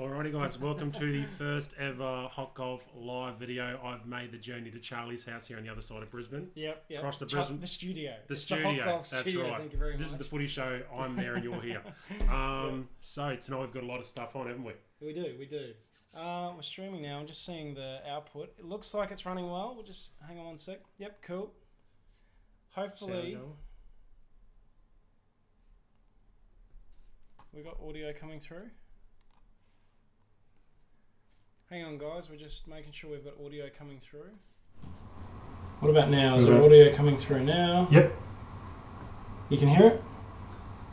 Alrighty guys, welcome to the first ever Hot Golf live video. I've made the journey to Charlie's house here on the other side of Brisbane. Yep. Across the Brisbane. The studio. The it's studio, the Hot Golf that's studio. right. Thank you very much. This is the footy show, I'm there and you're here. So tonight we've got a lot of stuff on, haven't we? We do. We're streaming now. I'm just seeing the output. It looks like it's running well. We'll just hang on one sec. Yep, cool. Hopefully we got audio coming through. Hang on guys, we're just making sure we've got audio coming through. What about now? Is there audio coming through now? Yep. You can hear it?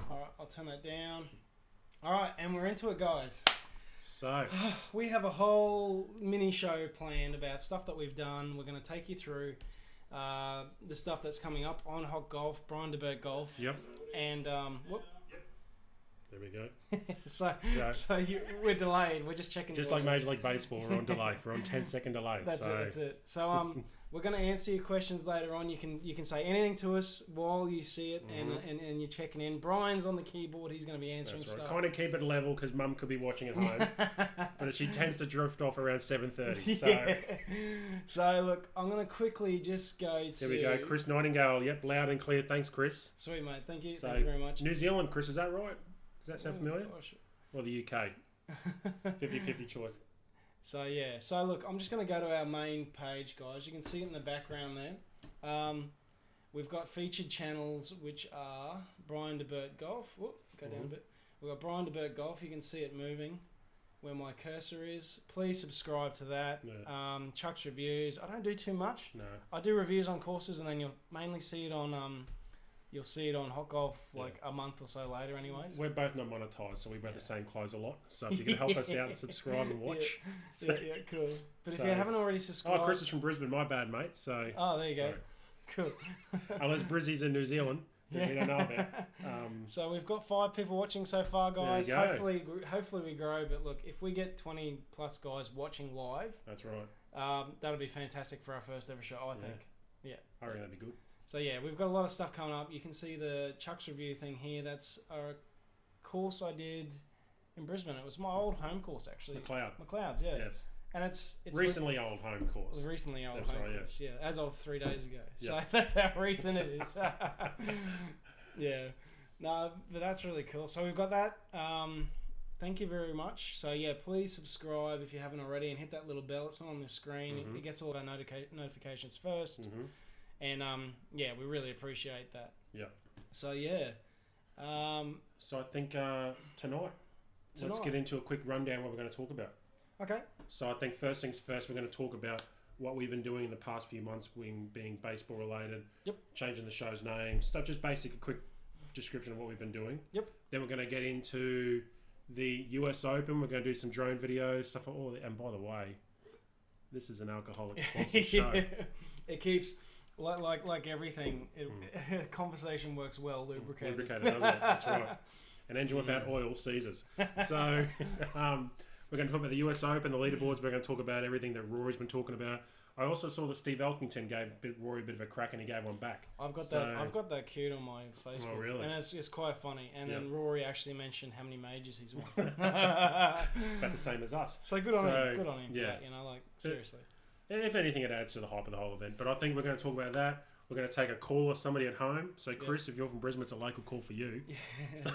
Alright, I'll turn that down. Alright, and we're into it guys. So we have a whole mini show planned about stuff that we've done. We're going to take you through the stuff that's coming up on Hot Golf, Brian DeBerg Golf. Yep. And There we go. we're delayed. We're just checking. Just like Major League Baseball, we're on delay. We're on 10-second delay. That's it. So we're going to answer your questions later on. You can say anything to us while you see it, and you're checking in. Brian's on the keyboard. He's going to be answering That's right. stuff. Kind of keep it level because Mum could be watching at home, but she tends to drift off around 7:30. So So look, I'm going to quickly just go to. There we go. Chris Nightingale. Yep, loud and clear. Thanks, Chris. Sweet mate. Thank you. So, Thank you very much. New Zealand, Chris. Is that right? Does that sound familiar? Gosh. Or the UK? 50-50 choice. So yeah, so look, I'm just going to go to our main page, guys. You can see it in the background there. We've got featured channels, which are Brian DeBerg Golf. Whoop, go down a bit. We've got Brian DeBerg Golf. You can see it moving where my cursor is. Please subscribe to that. Yeah. Chuck's Reviews. I don't do too much. No. I do reviews on courses, and then you'll mainly see it on you'll see it on Hot Golf like a month or so later anyways. We're both not monetized, so we wear the same clothes a lot. So if you can help us out and subscribe and watch. Yeah, cool. But if you haven't already subscribed... Oh, Chris is from Brisbane, my bad, mate. So. Oh, there you go. Cool. Unless Brizzy's in New Zealand, which we don't know about. So we've got 5 people watching so far, guys. There you go. Hopefully we grow. But look, if we get 20 plus guys watching live... That's right. That'll be fantastic for our first ever show, I think. Yeah. I reckon that'd be good. So yeah, we've got a lot of stuff coming up. You can see the Chuck's Review thing here. That's a course I did in Brisbane. It was my old home course actually. McLeod's, yeah. Yes. And it's recently old home course. Recently old that's home right, course. Yeah, as of 3 days ago. Yep. So that's how recent it is. Yeah. No, but that's really cool. So we've got that. Thank you very much. So yeah, please subscribe if you haven't already, and hit that little bell. It's not on the screen. It gets all of our notifications first. And yeah, we really appreciate that. Yeah. So yeah. So I think tonight, let's get into a quick rundown what we're going to talk about. Okay. So I think first things first, we're going to talk about what we've been doing in the past few months, being baseball related. Yep. Changing the show's name, stuff. Just basic, a quick description of what we've been doing. Yep. Then we're going to get into the US Open. We're going to do some drone videos, stuff. And by the way, this is an alcoholic sponsored show. It keeps. Like everything, conversation works well lubricated. Lubricated, doesn't it? That's right. An engine without oil seizes. So we're going to talk about the US Open, the leaderboards. We're going to talk about everything that Rory's been talking about. I also saw that Steve Elkington gave Rory a bit of a crack, and he gave one back. I've got that queued on my Facebook. Oh, really? And it's quite funny. And then Rory actually mentioned how many majors he's won. About the same as us. So good on him. Good on him for that, seriously. If anything, it adds to the hype of the whole event. But I think we're going to talk about that. We're going to take a call or somebody at home. So, Chris, if you're from Brisbane, it's a local call for you. Yeah. So,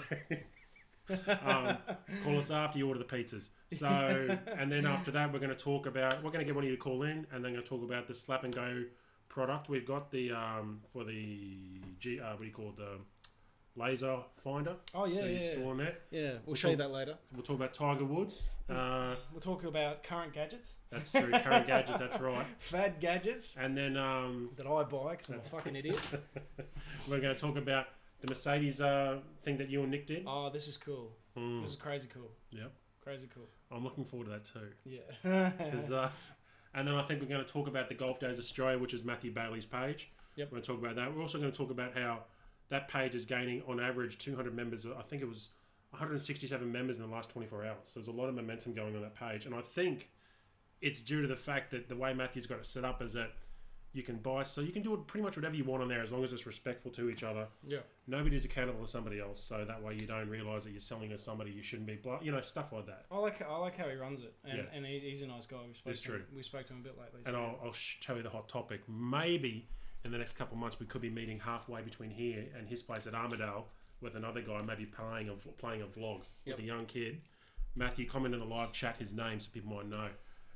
call us after you order the pizzas. So, and then after that, we're going to talk about. We're going to get one of you to call in, and then going to talk about the Slap and Go product we've got. The for the what do you call it? The laser finder. Oh yeah, Still on there. Yeah, we'll show you that later. We'll talk about Tiger Woods. We'll talk about current gadgets. That's true. Current gadgets. That's right. Fad gadgets. And then that I buy because I'm a fucking idiot. We're going to talk about the Mercedes thing that you and Nick did. Oh, this is cool. This is crazy cool. Yep. Crazy cool. I'm looking forward to that too. Yeah. And then I think we're going to talk about the Golf Days Australia, which is Matthew Bailey's page. Yep. We're going to talk about that. We're also going to talk about how that page is gaining, on average, 200 members. I think it was 167 members in the last 24 hours. So there's a lot of momentum going on that page. And I think it's due to the fact that the way Matthew's got it set up is that You can buy, so you can do it pretty much whatever you want on there as long as it's respectful to each other. Yeah. Nobody's accountable to somebody else, so that way you don't realise that you're selling to somebody you shouldn't be. Stuff like that. I like how he runs it, and he's a nice guy. It's true. We spoke to him a bit lately. And I'll tell you the hot topic. Maybe in the next couple of months we could be meeting halfway between here and his place at Armadale with another guy, maybe playing a vlog with a young kid. Matthew, comment in the live chat his name so people might know.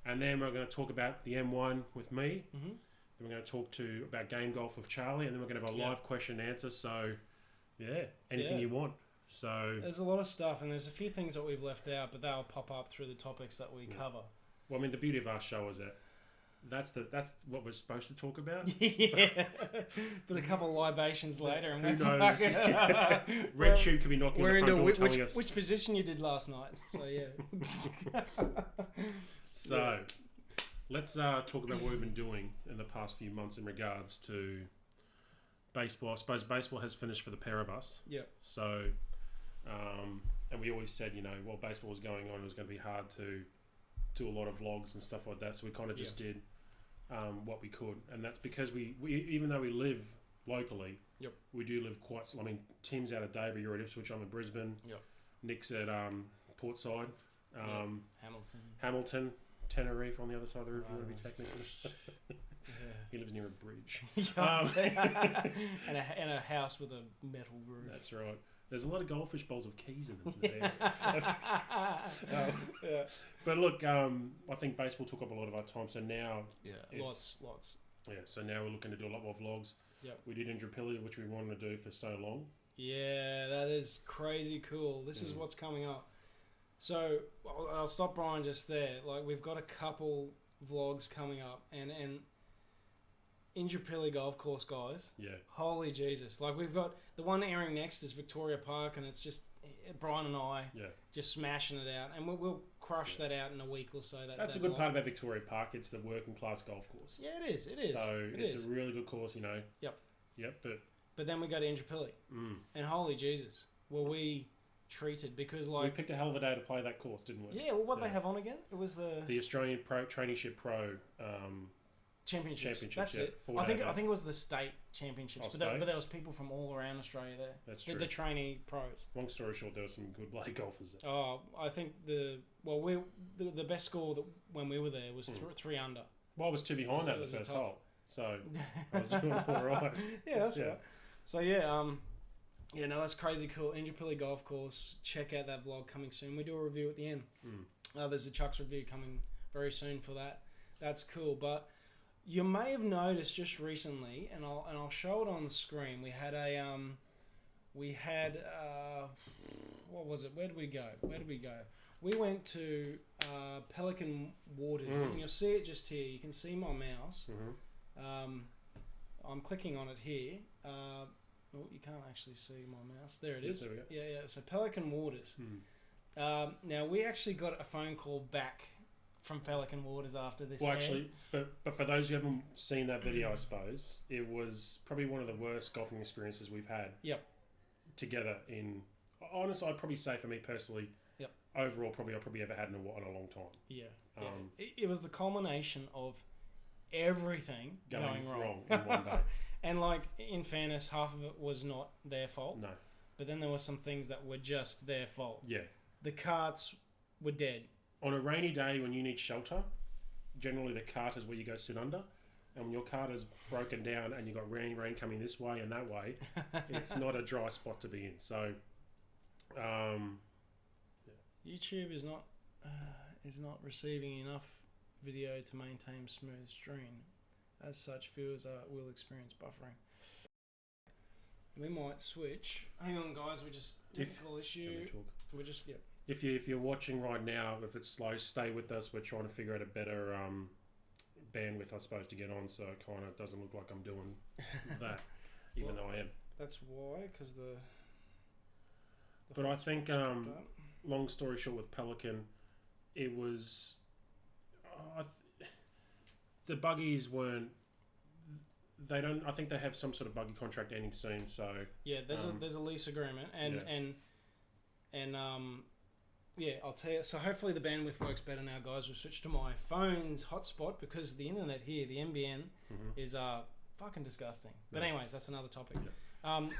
And then we're going to talk about the M1 with me. Mm-hmm. Then we're going to talk about game golf with Charlie, and then we're going to have a live question and answer. So, anything you want. So there's a lot of stuff, and there's a few things that we've left out, but they'll pop up through the topics that we cover. Well, I mean, the beauty of our show is that that's what we're supposed to talk about. Yeah, but a couple of libations later, and who knows? Red Shoe could be knocking on the front door telling us which position you did last night. So yeah. So. Let's talk about what we've been doing in the past few months in regards to baseball. I suppose baseball has finished for the pair of us. Yeah. So, and we always said, while baseball was going on, it was going to be hard to do a lot of vlogs and stuff like that. So we kind of just did what we could. And that's because we even though we live locally, we do live quite... I mean, Tim's out of Daybury, you're at Ipswich, I'm in Brisbane. Yep. Nick's at Portside. Hamilton. Tenerife on the other side of the river, if you want to be technical. He lives near a bridge. And a house with a metal roof. That's right. There's a lot of goldfish bowls of keys in them. But look, I think baseball took up a lot of our time, so now... lots. Yeah, so now we're looking to do a lot more vlogs. Yep. We did Indooroopilly, which we wanted to do for so long. Yeah, that is crazy cool. This is what's coming up. So I'll stop Brian just there. Like, we've got a couple vlogs coming up, and Indooroopilly Golf Course, guys. Yeah. Holy Jesus! Like, we've got the one airing next is Victoria Park, and it's just Brian and I just smashing it out, and we'll crush that out in a week or so. That's a good part about Victoria Park. It's the working class golf course. Yeah, it is. It is. So it's a really good course, Yep. But then we go to Indooroopilly, and holy Jesus, were we treated, because we picked a hell of a day to play that course, didn't we? Yeah. Well, what they have on again? It was the Australian Traineeship Pro Championships. That's yeah, it. I think it was the state championships, but there was people from all around Australia there. That's true. The trainee pros. Long story short, there were some good bloody golfers there. Oh, I think the best score when we were there was 3 under. Well, I was 2 behind that in the first hole, so I was doing all right. Yeah, that's right. So that's crazy cool. Indooroopilly Golf Course. Check out that vlog coming soon. We do a review at the end. There's a Chuck's review coming very soon for that. That's cool. But you may have noticed just recently, and I'll show it on the screen. We had what was it? Where did we go? We went to Pelican Waters, and you'll see it just here. You can see my mouse. I'm clicking on it here. You can't actually see my mouse. There it is. There we go. Yeah. So Pelican Waters. Now we actually got a phone call back from Pelican Waters after this. Well, actually, but for those who haven't seen that video, I suppose it was probably one of the worst golfing experiences we've had. Yep. Together honestly, I'd probably say for me personally. Yep. Overall, I probably ever had in a long time. Yeah. It was the culmination of everything going wrong in one day. And in fairness, half of it was not their fault. No. But then there were some things that were just their fault. Yeah. The carts were dead. On a rainy day when you need shelter, generally the cart is where you go sit under. And when your cart is broken down and you've got rain coming this way and that way, it's not a dry spot to be in. So, YouTube is not receiving enough video to maintain smooth stream. As such, viewers will experience buffering. We might switch. Hang on, guys. We just technical issue. We're just If you're watching right now, if it's slow, stay with us. We're trying to figure out a better bandwidth, I suppose, to get on, so it kind of doesn't look like I'm doing that, even though I am. That's why, because But I think, long story short, with Pelican, it was the buggies weren't. They don't. I think they have some sort of buggy contract ending soon. So yeah, there's a lease agreement, and yeah, I'll tell you. So hopefully the bandwidth works better now, guys. We've switched to my phone's hotspot because the internet here, the NBN, is fucking disgusting. But anyways, that's another topic.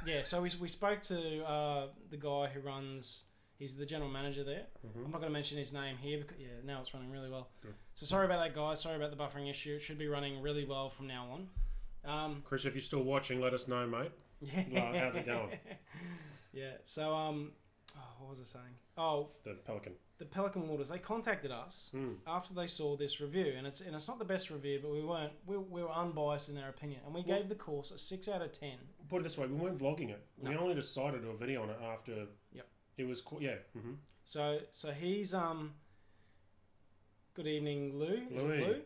Yeah. So we spoke to the guy who runs. He's the general manager there. I'm not going to mention his name here because now it's running really well. Good. So sorry about that, guys. Sorry about the buffering issue. It should be running really well from now on. Chris, if you're still watching, let us know, mate. Yeah. How's it going? Yeah. So what was I saying? Oh, The Pelican. The Pelican Waters. They contacted us after they saw this review, and it's not the best review, but we were unbiased in their opinion, and we gave the course a 6 out of 10. Put it this way, we weren't vlogging it. No. We only decided to do a video on it after. Yep. It was cool. Yeah. So he's Good evening, Lou. Is it Lou?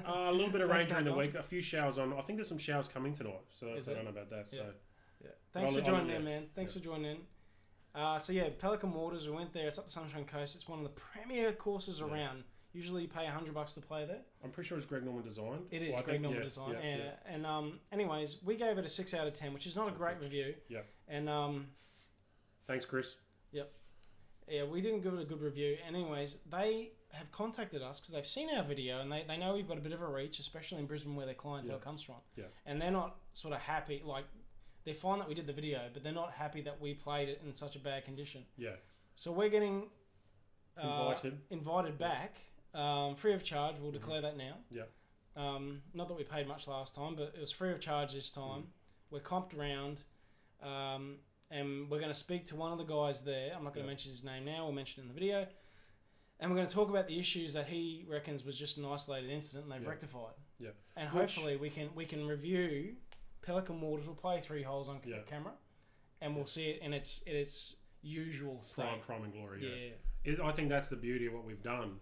A little bit of rain during the week. A few showers on. I think there's some showers coming tonight. So I don't know about that. Yeah. So yeah. Thanks for joining in, man. Thanks for joining in. So yeah, Pelican Waters. We went there. It's up the Sunshine Coast. It's one of the premier courses around. Usually you pay $100 to play there. I'm pretty sure it's Greg Norman designed. It is Greg Norman designed. And anyways, we gave it a 6 out of 10, which is not a great review. Yeah. And thanks, Chris. Yep. Yeah, we didn't give it a good review. Anyways, they have contacted us because they've seen our video and they know we've got a bit of a reach, especially in Brisbane where their clientele comes from. Yeah. And they're not sort of happy. Like, they're fine that we did the video, but they're not happy that we played it in such a bad condition. Yeah. So we're getting invited back, free of charge. We'll declare that now. Yeah. Not that we paid much last time, but it was free of charge this time. We're comped around, and we're going to speak to one of the guys there. I'm not going to mention his name now. We'll mention it in the video. And we're going to talk about the issues that he reckons was just an isolated incident and they've rectified. Yeah. And hopefully we can review Pelican Waters. We'll play 3 holes on camera, and we'll see it in its usual state. Prime and glory. Yeah. I think that's the beauty of what we've done.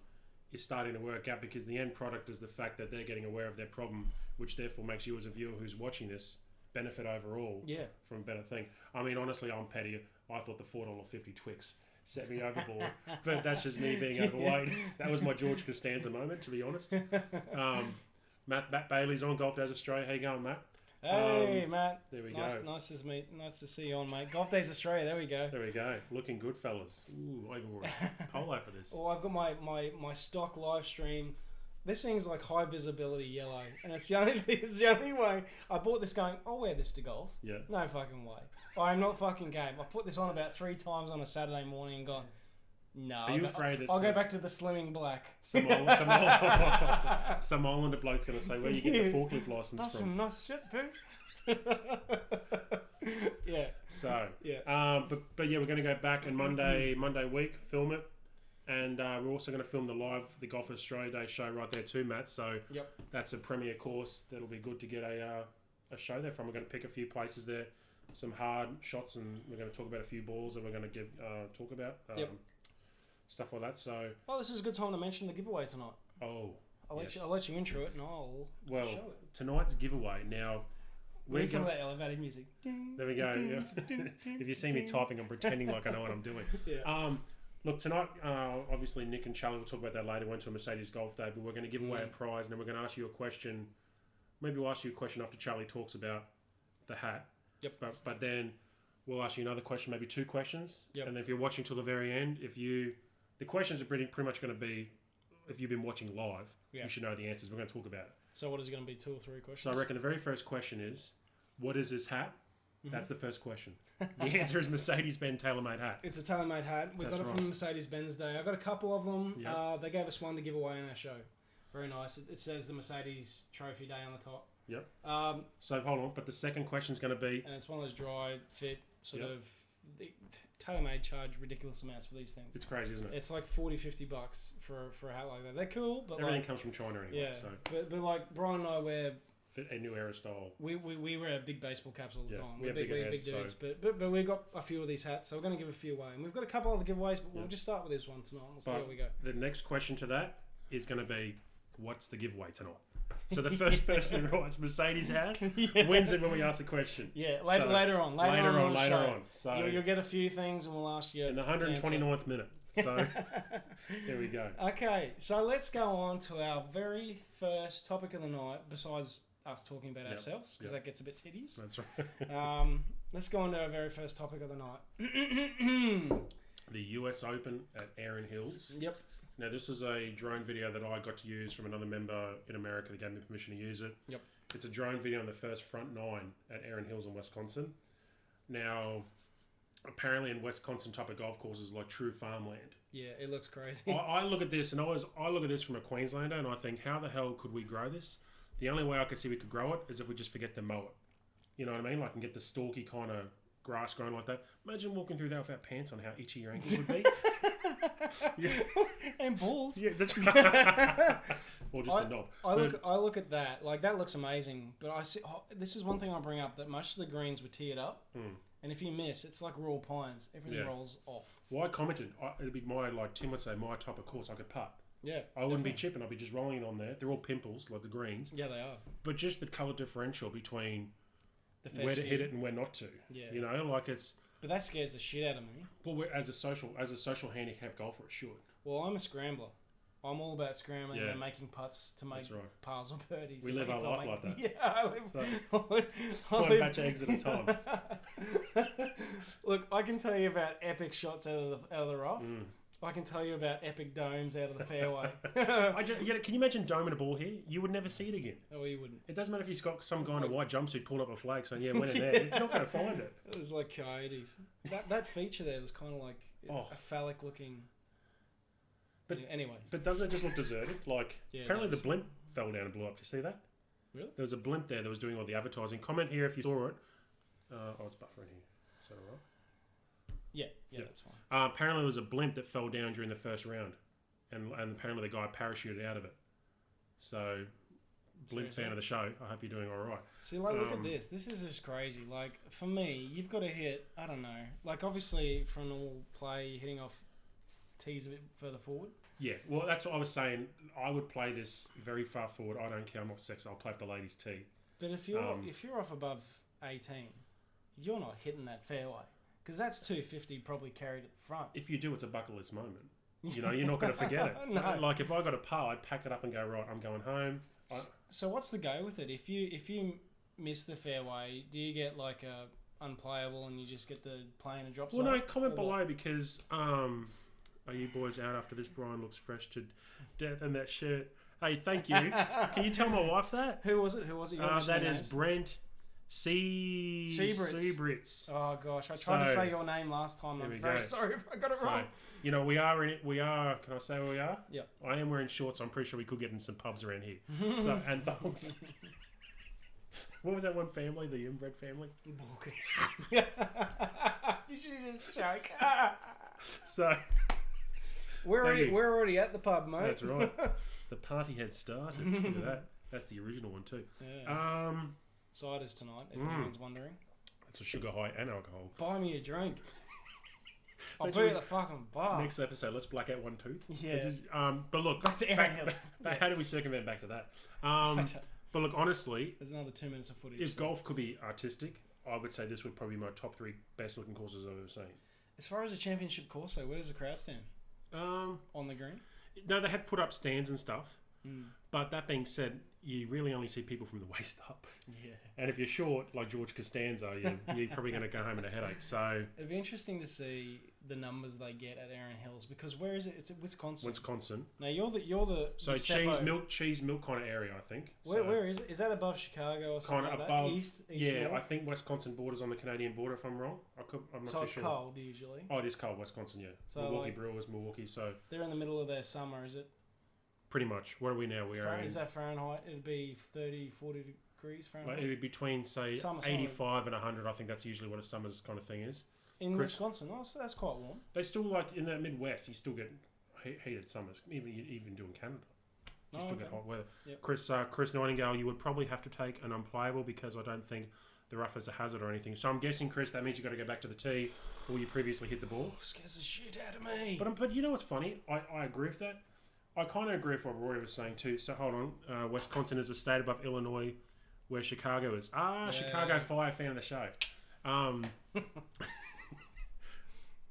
Is starting to work out because the end product is the fact that they're getting aware of their problem, which therefore makes you as a viewer who's watching this benefit overall. Yeah. From a better thing. I mean, honestly, I'm petty. I thought the $4.50 Twix set me overboard, but that's just me being overweight. That was my George Costanza moment, to be honest. Matt Bailey's on Golf Days Australia. How you going, Matt? Hey, Matt. There we go. Nice to see you on, mate. Golf Days Australia. There we go. There we go. Looking good, fellas. Ooh, I even wore a polo for this. Oh, I've got my stock live stream. This thing's like high visibility yellow, and it's the only way. I bought this going, I'll wear this to golf. Yeah. No fucking way. I'm not fucking game. I put this on about 3 times on a Saturday morning and gone, no. Are you afraid that I'll go back to the slimming black? Some Islander bloke's going to say, where you get the forklift license That's from? That's some nice shit, dude. Yeah. So, but yeah, we're going to go back and Monday week, film it. And we're also going to film the Golf Australia Day show right there too, Matt. So that's a premier course. That'll be good to get a show there from. We're going to pick a few places there, some hard shots, and we're going to talk about a few balls that we're going to talk about. Stuff like that. So this is a good time to mention the giveaway tonight. Oh, I'll let you intro it and I'll show it. Tonight's giveaway. Now we need some of that elevated music. There we go. Yeah. If you see me typing, I'm pretending like I know what I'm doing. Yeah. Look, tonight, obviously, Nick and Charlie will talk about that later. Went to a Mercedes Golf Day, but we're going to give away a prize, and then we're going to ask you a question. Maybe we'll ask you a question after Charlie talks about the hat. Yep. But then we'll ask you another question, maybe 2 questions. Yep. And then if you're watching till the very end, the questions are pretty much going to be, if you've been watching live, you should know the answers. We're going to talk about it. So what is it going to be, 2 or 3 questions? So I reckon the very first question is, what is this hat? That's the first question. The answer is Mercedes-Benz TaylorMade hat. It's a TaylorMade hat. We got it from Mercedes-Benz Day. I got a couple of them. Yep. They gave us one to give away in our show. Very nice. It says the Mercedes Trophy Day on the top. Yep. So hold on, but the second question is going to be... And it's one of those dry fit sort of... TaylorMade charge ridiculous amounts for these things. It's crazy, isn't it? It's like $40-50 for a hat like that. They're cool, but everything comes from China anyway. Yeah, so. but like Brian and I wear... A new era style. We wear big baseball caps all the time. We're big dudes, so. but we've got a few of these hats, so we're going to give a few away. And we've got a couple other giveaways, but we'll just start with this one tonight. We'll see how we go. The next question to that is going to be, what's the giveaway tonight? So the first person who writes Mercedes hat wins it when we ask a question. Yeah, later on. So you'll get a few things, and we'll ask you in the 129th minute. So there we go. Okay, so let's go on to our very first topic of the night, besides us talking about ourselves, because that gets a bit titties. That's right. Let's go on to our very first topic of the night. the US Open at Erin Hills. Yep. Now, this was a drone video that I got to use from another member in America that gave me permission to use it. Yep. It's a drone video on the first front nine at Erin Hills in Wisconsin. Now, apparently in Wisconsin type of golf courses like true farmland. Yeah, it looks crazy. I look at this and I look at this from a Queenslander and I think, how the hell could we grow this? The only way I could see we could grow it is if we just forget to mow it. You know what I mean? Like, and get the stalky kind of grass growing like that. Imagine walking through that without pants on, how itchy your ankles would be. Yeah. And balls. Yeah, that's or just the knob. I look at that, like, that looks amazing, but I see this is one thing I bring up, that most of the greens were tiered up, and if you miss, it's like raw pines. Everything rolls off. Well, I commented it'd be my, like Tim would say, my type of course I could putt. Yeah, I wouldn't be chipping. I'd be just rolling it on there. They're all pimples, like the greens. Yeah, they are. But just the colour differential between The where to hit it and where not to. Yeah. You know, like it's. But that scares the shit out of me. Well, as a social handicap golfer, it should. Well, I'm a scrambler. I'm all about scrambling and making putts to make That's right. pars or birdies. We live our life like that. Yeah, I live. One batch of eggs at a time. Look, I can tell you about epic shots out of the rough. I can tell you about epic domes out of the fairway. Can you imagine doming a ball here? You would never see it again. Oh, you wouldn't. It doesn't matter if he's got some guy in a white jumpsuit pulling up a flag saying, "Yeah, went in there." It's not going to find it. It was like coyotes. That feature there was kind of like a phallic looking. But anyways. But doesn't it just look deserted? Like, apparently the blimp fell down and blew up. Did you see that? Really? There was a blimp there that was doing all the advertising. Comment here if you saw it. It's buffering here. Is that all right? Yeah, that's fine. Apparently there was a blimp that fell down during the first round. And apparently the guy parachuted out of it. So, blimp fan of the show. I hope you're doing all right. See, like, look at this. This is just crazy. Like, for me, you've got to hit, I don't know. Like, obviously, for a normal play, you're hitting off tees a bit further forward. Yeah, well, that's what I was saying. I would play this very far forward. I don't care. I'm not sexy. I'll play for the ladies' tee. But if you're off above 18, you're not hitting that fairway. Because that's 250 probably carried at the front. If you do, it's a bucket list moment. You know, you're not going to forget it. No. Like, if I got a par, I'd pack it up and go, right, I'm going home. So what's the go with it? If you miss the fairway, do you get like a unplayable and you just get to play in a drop zone? Well, no, comment below because are you boys out after this? Brian looks fresh to death in that shirt. Hey, thank you. Can you tell my wife that? Who was it? That is Brent Seabrits. Oh gosh, I tried to say your name last time. I'm very sorry if I got it wrong. You know, we are. Can I say where we are? Yeah. I am wearing shorts. So I'm pretty sure we could get in some pubs around here. So and thongs. What was that one family? The inbred family. Balkans. You should just joke. So. We're already at the pub, mate. That's right. The party has started. Look at that. That's the original one too. Yeah. Ciders tonight, if anyone's wondering. It's a sugar high and alcohol. Buy me a drink. I'll be at the fucking bar. Next episode, let's black out one tooth. Yeah. But look, how do we circumvent back to that? But look, honestly, there's another 2 minutes of footage. If golf could be artistic, I would say this would probably be my top 3 best looking courses I've ever seen. As far as a championship course, though, where does the crowd stand? On the green? No, they have put up stands and stuff. But that being said, you really only see people from the waist up. Yeah. And if you're short, like George Costanza, you're probably going to go home with a headache. So it'd be interesting to see the numbers they get at Erin Hills, because where is it? It's at Wisconsin. Wisconsin. Now you're the so cheese milk kind of area, I think. Where is it? Is that above Chicago or something kind of like above? That? East yeah, north? I think Wisconsin borders on the Canadian border. If I'm wrong, I'm not so too it's sure. cold usually. Oh, it is cold, Wisconsin. Yeah. So Milwaukee Brewers, Milwaukee. So they're in the middle of their summer, is it? Pretty much. What are we now? Is that Fahrenheit? It'd be 30, 40 degrees Fahrenheit. Like, it'd be between say 85 and 100. I think that's usually what a summer's kind of thing is. In Wisconsin, so that's quite warm. They still like in the Midwest. You still get heated summers, even doing Canada. You still get hot weather. Yep. Chris Nightingale, you would probably have to take an unplayable because I don't think the rough is a hazard or anything. So I'm guessing, Chris, that means you got to go back to the tee where you previously hit the ball. Scares the shit out of me. But you know what's funny? I agree with that. I kind of agree with what Rory was saying too. So hold on, Wisconsin is a state above Illinois, where Chicago is. Chicago Fire fan of the show.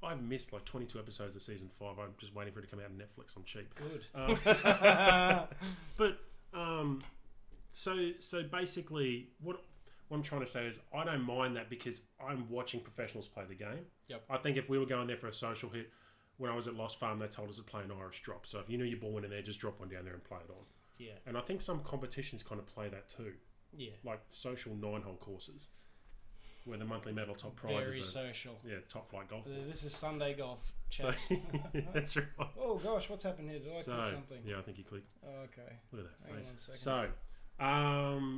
I've missed like 22 episodes of season 5. I'm just waiting for it to come out on Netflix. I'm cheap. Good. So basically, what I'm trying to say is I don't mind that because I'm watching professionals play the game. Yep. I think if we were going there for a social hit, when I was at Lost Farm, they told us to play an Irish drop. So if you knew your ball went in there, just drop one down there and play it on. Yeah. And I think some competitions kind of play that too. Yeah. Like social 9-hole courses, where the monthly medal top prize Very is social. top flight golf. This is Sunday golf. So, that's right. Oh gosh, what's happened here? Did I click something? Yeah, I think you clicked. Oh, okay. Look at that Hang on face. a second. So,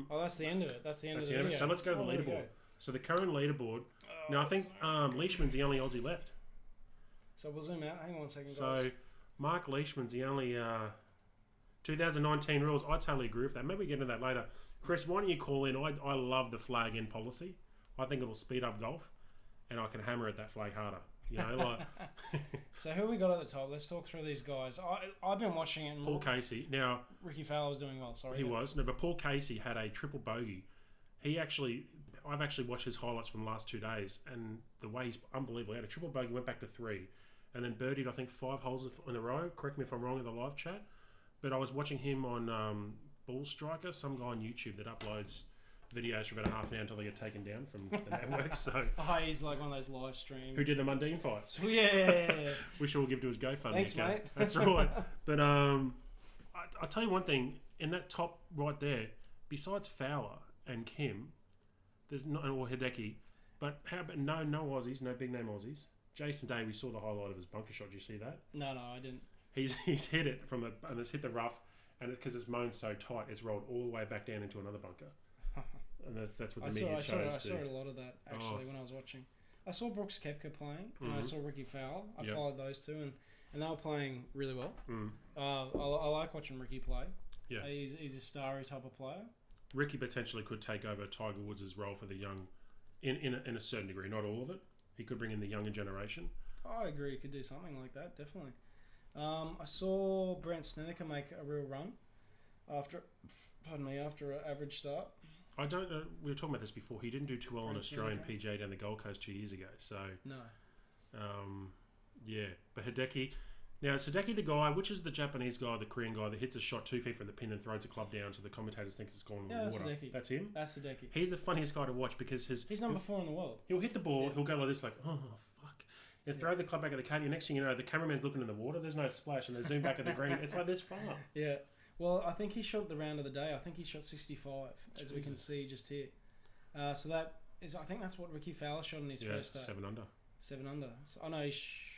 oh, that's the end of it. That's the end of the video. So let's go to the leaderboard. So the current leaderboard. Now I think Leishman's the only Aussie left. So we'll zoom out. Hang on a second, guys. So Mark Leishman's the only 2019 rules. I totally agree with that. Maybe we get into that later. Chris, why don't you call in? I love the flag in policy. I think it'll speed up golf, and I can hammer at that flag harder. You know, like. So who we got at the top? Let's talk through these guys. I've been watching it. Paul Casey. Now Ricky Fowler was doing well. Sorry, he was. No, but Paul Casey had a triple bogey. I've actually watched his highlights from the last 2 days, and the way he's unbelievable. He had a triple bogey, went back to 3, and then birdied I think 5 holes in a row. Correct me if I'm wrong in the live chat, but I was watching him on Ball Striker, some guy on YouTube that uploads videos for about a half an hour until they get taken down from the network. So he's like one of those live streams. Who did the Mundine fights? Yeah. We should all give to his GoFundMe Thanks, account. mate. That's right. But I'll tell you one thing. In that top right there, besides Fowler and Kim, there's no or Hideki, but how about no Aussies, no big name Aussies. Jason Day, we saw the highlight of his bunker shot. Did you see that? No, I didn't. He's hit it and it's hit the rough, and because it's mown so tight, it's rolled all the way back down into another bunker. And that's what the media chose. I saw a lot of that actually when I was watching. I saw Brooks Koepka playing, and I saw Ricky Fowler. I followed those two, and they were playing really well. I like watching Ricky play. Yeah, he's a starry type of player. Ricky potentially could take over Tiger Woods' role for the young, in a certain degree, not all of it. He could bring in the younger generation. I agree. He could do something like that, definitely. I saw Brent Snedeker make a real run after an average start. I don't know. We were talking about this before. He didn't do too well on Australian PGA down the Gold Coast 2 years ago. So no. Yeah, but Hideki. Now, is Hideki the guy, which is the Japanese guy, the Korean guy that hits a shot 2 feet from the pin and throws a club down so the commentators think it's gone in the water? That's Hideki. That's him? That's Hideki. He's the funniest guy to watch because he's number 4 in the world. He'll hit the ball, he'll go like this, like, oh, fuck. He'll throw the club back at the caddy. Next thing you know, the cameraman's looking in the water, there's no splash, and they zoom back at the green. It's like this far. Yeah. Well, I think he shot the round of the day. I think he shot 65, as we can see just here. So that is, I think that's what Ricky Fowler shot in his first day. 7 under. 7 under. So, I know.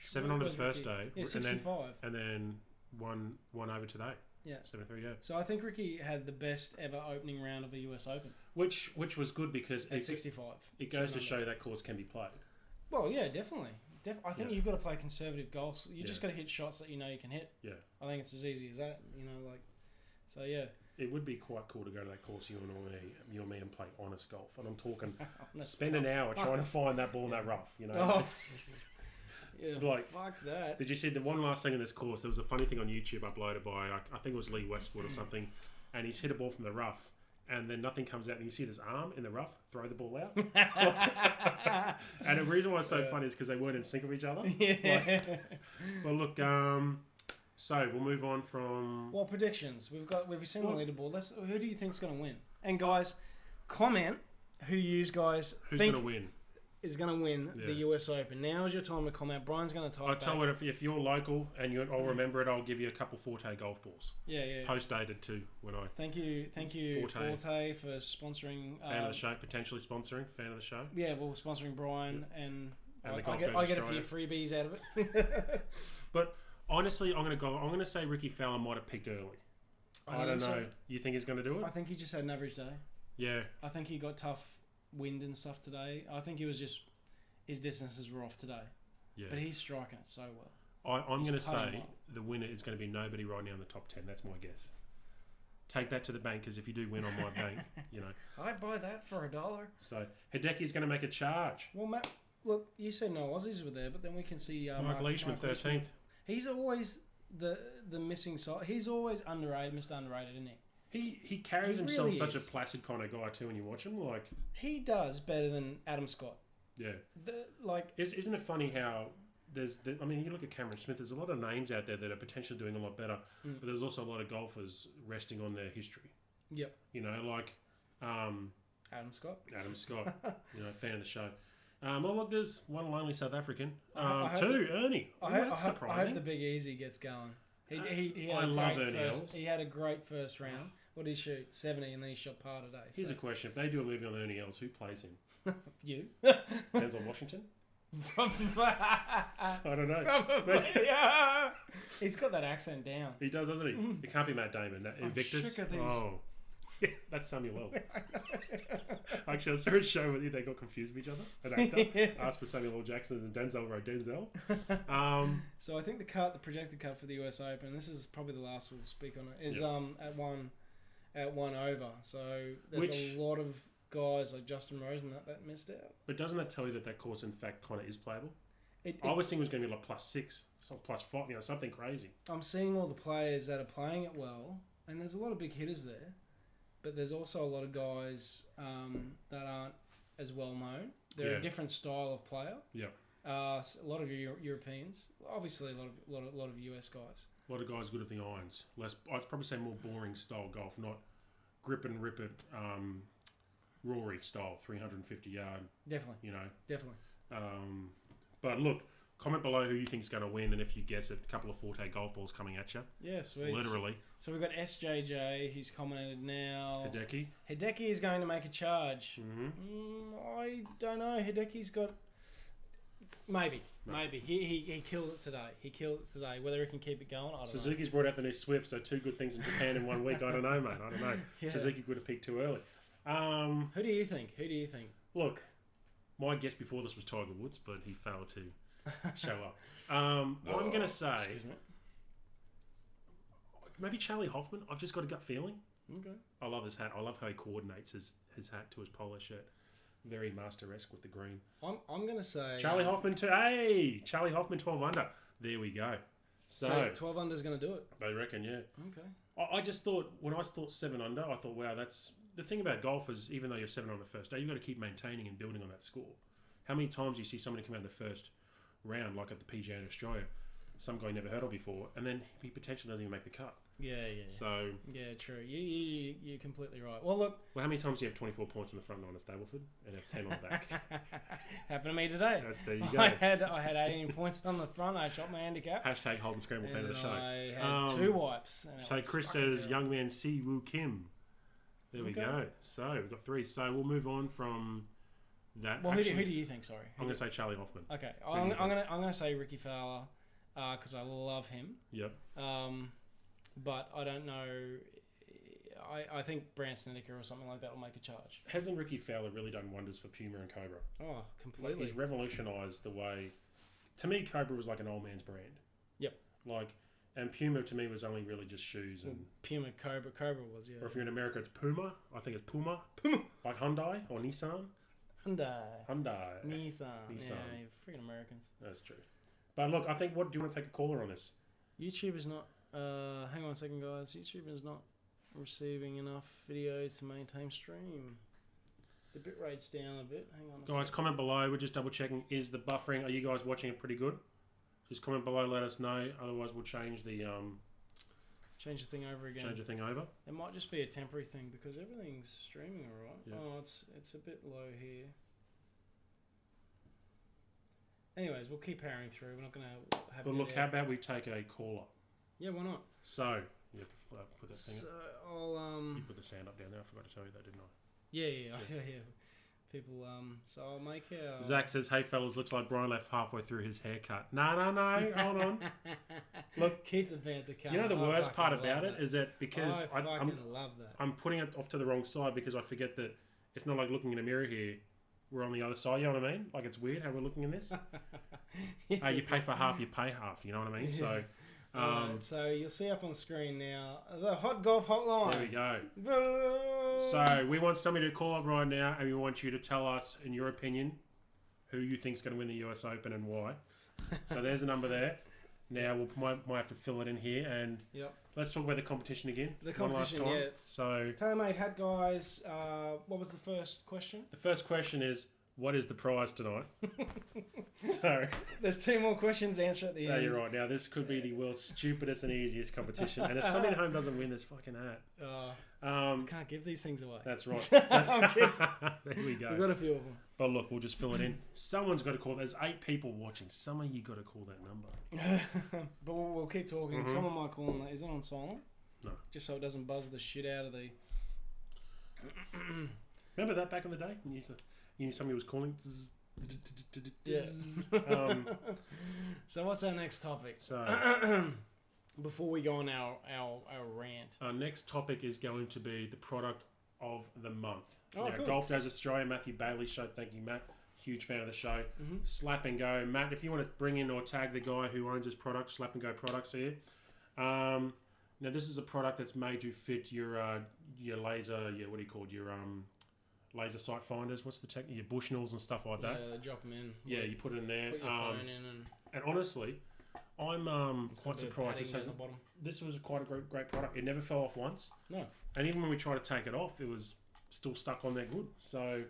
7 under the first day. Yeah, 65. And then one over today. Yeah. 7-3, yeah. So I think Ricky had the best ever opening round of the US Open. Which was good because at 65. It goes to show that course can be played. Well, yeah, definitely. I think you've got to play conservative golf. You just got to hit shots that you know you can hit. Yeah. I think it's as easy as that. So yeah. It would be quite cool to go to that course, you and me, and play honest golf. And I'm talking, spend an hour trying to find that ball in that rough. Oh. Yeah, fuck that. Did you see the one last thing in this course? There was a funny thing on YouTube uploaded by I think it was Lee Westwood or something, and he's hit a ball from the rough, and then nothing comes out, and you see his arm in the rough throw the ball out. And the reason why it's so funny is because they weren't in sync with each other. Yeah. But look, so we'll move on from. Well, predictions. We've seen the leaderboard. Who do you think's going to win? And guys, comment who you guys who's going to win. Is going to win the US Open. Now is your time to comment. Brian's going to type. I'll tell you what, if you're local and I'll remember it, I'll give you a couple Forte golf balls. Yeah. Post dated too when I. Thank you, Forte for sponsoring. Fan of the show, potentially sponsoring. Fan of the show. Yeah, well, sponsoring Brian and I get a few freebies out of it. But honestly, I'm going to say Ricky Fowler might have picked early. I don't know. So. You think he's going to do it? I think he just had an average day. Yeah. I think he got tough wind and stuff today. I think he was just his distances were off today. Yeah. But he's striking it so well. I'm going to say the winner is going to be nobody right now in the top 10. That's my guess. Take that to the bank, because if you do win on my bank, I'd buy that for $1. So Hideki's going to make a charge. Well, Matt, look, you said no Aussies were there, but then we can see Mark Leishman, 13th. He's always the missing side. He's always underrated, Mr. Underrated, isn't he? He carries himself really such a placid kind of guy too when you watch him. Like he does better than Adam Scott. Yeah. Isn't it funny how you look at Cameron Smith, there's a lot of names out there that are potentially doing a lot better, but there's also a lot of golfers resting on their history. Yep. Like Adam Scott. Adam Scott, fan of the show. Well, look, there's one lonely South African. I hope Two, Ernie. I That's hope surprising. the Big Easy gets going. He I had a love great Ernie first. Els. He had a great first round. What did he shoot? 70, and then he shot par today. Here's So. a question: if they do a movie on Ernie Els, who plays him? You. Denzel Washington? I don't know. Probably, yeah. He's got that accent down. He does, doesn't he? It can't be Matt Damon. That Invictus. sick of these. Oh, yeah, that's Samuel L. Actually, I saw a show where they got confused with each other. An actor asked for Samuel L. Jackson and Denzel wrote Denzel. So I think the projected cut for the US Open, this is probably the last we'll speak on it, is at one over. So there's a lot of guys like Justin Rose and that missed out. But doesn't that tell you that course in fact kind of is playable? I was thinking it was going to be like +6, so +5, something crazy. I'm seeing all the players that are playing it well, and there's a lot of big hitters there, but there's also a lot of guys that aren't as well known. They're a different style of player. Yeah. A lot of Europeans, obviously a lot of US guys. A lot of guys good at the irons. I'd probably say more boring style golf, not grip and rip it, Rory style, 350 yard. Definitely. Definitely. But look, comment below who you think's going to win, and if you guess it, a couple of Forte golf balls coming at you. Yeah, sweet. Literally. So we've got SJJ. He's commented now. Hideki is going to make a charge. Mm-hmm. I don't know. Hideki's got maybe. He killed it today. Whether he can keep it going, I don't know. Suzuki's brought out the new Swift, so 2 good things in Japan in 1 week. I don't know, mate. I don't know. Yeah. Suzuki could have peaked too early. Who do you think? Look, my guess before this was Tiger Woods, but he failed to show up. I'm going to say maybe Charlie Hoffman. I've just got a gut feeling. Okay. I love his hat. I love how he coordinates his hat to his polo shirt. Very master-esque with the green. I'm going to say... Charlie Hoffman too. Hey! Charlie Hoffman 12 under. There we go. So 12 under is going to do it? They reckon, yeah. Okay. I just thought, when I thought 7 under, I thought, wow, that's... The thing about golf is, even though you're 7 on the first day, you've got to keep maintaining and building on that score. How many times do you see somebody come out in the first round, like at the PGA in Australia, some guy you never heard of before, and then he potentially doesn't even make the cut? Yeah. So... Yeah, true. You're completely right. Well, look... Well, how many times do you have 24 points in the front nine at Stableford and have 10 on the back? Happened to me today. There you go. I had 18 points on the front. I shot my handicap. Hashtag Holden Scramble fan of the show. I had 2 wipes. So Chris says, young man Si Woo Kim. There we go. So we've got 3. So we'll move on from that. Well, actually, who do you think? Sorry, I'm going to say Charlie Hoffman. Okay, I'm going to say Ricky Fowler because I love him. Yep. But I don't know. I think Brandt Snedeker or something like that will make a charge. Hasn't Ricky Fowler really done wonders for Puma and Cobra? Oh, completely. He's revolutionised the way. To me, Cobra was like an old man's brand. Yep. And Puma to me was only really just shoes and Puma, Cobra was, yeah. Or if you're in America, it's Puma. I think it's Puma. Like Hyundai or Nissan. Nissan. Yeah, freaking Americans. That's true. But look, I think. Do you want to take a caller on this? YouTube is not. Hang on a second, guys. YouTube is not receiving enough video to maintain stream. The bit rate's down a bit. Hang on. Guys, comment below. We're just double checking. Is the buffering? Are you guys watching it pretty good? Just comment below. Let us know. Otherwise, we'll change the thing over again. Change the thing over. It might just be a temporary thing because everything's streaming all right. Yep. Oh, it's a bit low here. Anyways, we'll keep powering through. We're not going to have. But look, how about we take a caller? Yeah, why not? So you have to put that thing. So I'll You put the sound up down there. I forgot to tell you that, didn't I? Yeah. People, so I'll make our... Zach says, "Hey fellas, looks like Brian left halfway through his haircut." No, hold on. Look, keep the banter coming. You know the worst part about it is that because I fucking love that. I'm putting it off to the wrong side because I forget that it's not like looking in a mirror here. We're on the other side, you know what I mean? Like it's weird how we're looking in this. You pay for half, you pay half, you know what I mean? So... Right, so you'll see up on the screen now the Hot Golf Hotline. There we go. So we want somebody to call up right now, and we want you to tell us, in your opinion, who you think's going to win the US Open and why. So there's a number there. Now we might have to fill it in here, and let's talk about the competition again. The competition, So TaylorMade hat guys. What was the first question? The first question is, what is the prize tonight? So, There's 2 more questions. Answer at the no, end. you're right. Now, this could be the world's stupidest and easiest competition. And if somebody at home doesn't win, there's fucking hat. Can't give these things away. That's right. I'm kidding. There we go. We've got a few of them. But look, we'll just fill it in. Someone's got to call. There's 8 people watching. Some of you got to call that number. But we'll keep talking. Mhm. Someone might call on. Is it on silent? No. Just so it doesn't buzz the shit out of the. Remember that back in the day? You knew somebody was calling? Yeah. So what's our next topic? So Before we go on our rant. our next topic is going to be the product of the month. Oh, now, cool. Golf Days Australia, Matthew Bailey show. Thank you, Matt. Huge fan of the show. Mm-hmm. Slap and Go. Matt, if you want to bring in or tag the guy who owns this product, Slap and Go Products here. Now, this is a product that's made to fit your laser, what do you call it? Your laser sight finders. What's the technique? Your Bushnells and stuff like that. Yeah, drop them in. Yeah, you put it in there. Put your phone in And honestly, I'm quite surprised. This was quite a great product. It never fell off once. No. And even when we tried to take it off, it was still stuck on there good. So,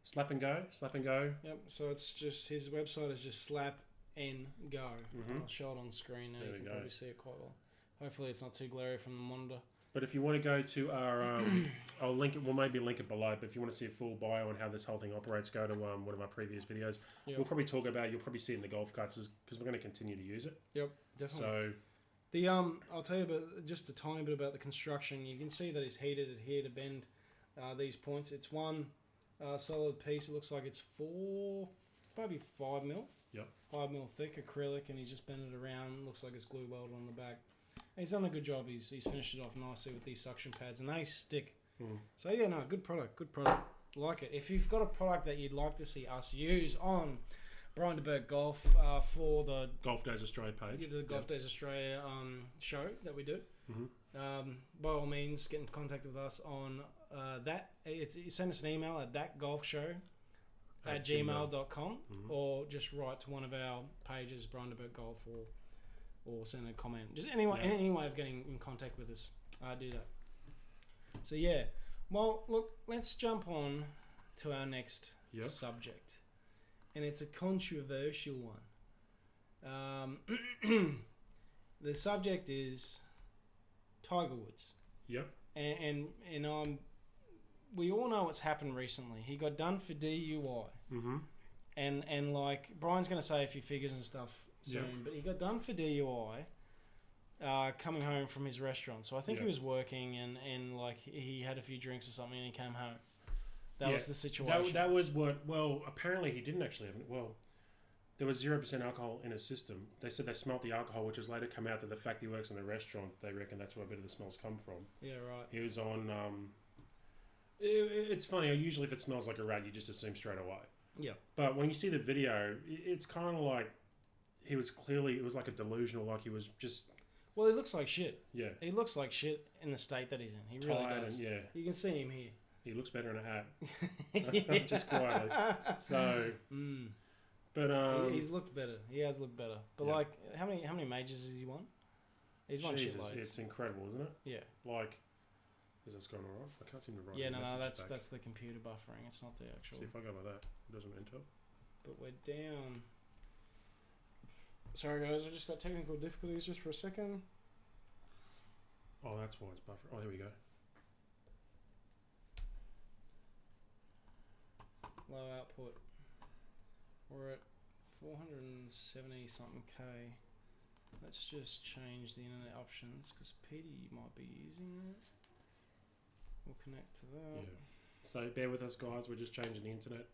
Slap and Go. Yep. So it's just his website is just Slap and Go. Mhm. I'll show it on screen now. There You we can go. probably see it quite well. Hopefully it's not too glary from the monitor. But if you want to go to our, I'll link it. We'll maybe link it below. But if you want to see a full bio on how this whole thing operates, go to one of our previous videos. Yep. We'll probably talk about. You'll probably see it in the golf carts because we're going to continue to use it. Yep, definitely. So The I'll tell you about just a tiny bit about the construction. You can see that it's heated it here to bend these points. It's one solid piece. It looks like it's 5 mil. Yep. 5 mil thick acrylic, and he's just bent it around. Looks like it's glue welded on the back. And he's done a good job. He's finished it off nicely with these suction pads, and they stick. So yeah, no, good product. Like it. If you've got a product that you'd like to see us use on Brian DeBerg Golf for the Golf Days Australia page. the Golf Days Australia show that we do, by all means, get in contact with us on that. Send us an email at thatgolfshow@gmail.com or just write to one of our pages, Brian DeBerg Golf, or send a comment. Just any way of getting in contact with us. Do that. So yeah, well, look, let's jump on to our next subject, and it's a controversial one. The subject is Tiger Woods. Yep. And we all know what's happened recently. He got done for DUI. Mm-hmm. And like Brian's going to say a few figures and stuff soon, but he got done for DUI coming home from his restaurant. So I think he was working and like he had a few drinks or something and he came home. That was the situation. That was what. Well, apparently he didn't actually have it. Well, there was 0% alcohol in his system. They said they smelt the alcohol, which has later come out that the fact he works in a restaurant, they reckon that's where a bit of the smells come from. Yeah, right. He was on. It's funny. Usually, if it smells like a rat, you just assume straight away. Yeah. But when you see the video, it's kind of like he was clearly. It was like a delusional. Like he was just. Well, he looks like shit. Yeah. He looks like shit in the state that he's in. He really does. And, You can see him here. He looks better in a hat. Just quietly. So. But he's looked better. He has looked better. But like, how many majors has he won? He's won shitloads. It's incredible, isn't it? Yeah. Like, is this going alright? I can't seem to write. Yeah, no, that's the computer buffering. It's not the actual. See if I go like that, it doesn't enter. But we're down. Sorry guys, I just got technical difficulties just for a second. Oh, that's why it's buffering. Oh, there we go. Low output. We're at 470 something K. Let's just change the internet options because Petey might be using that. We'll connect to that. Yeah. So bear with us, guys. We're just changing the internet.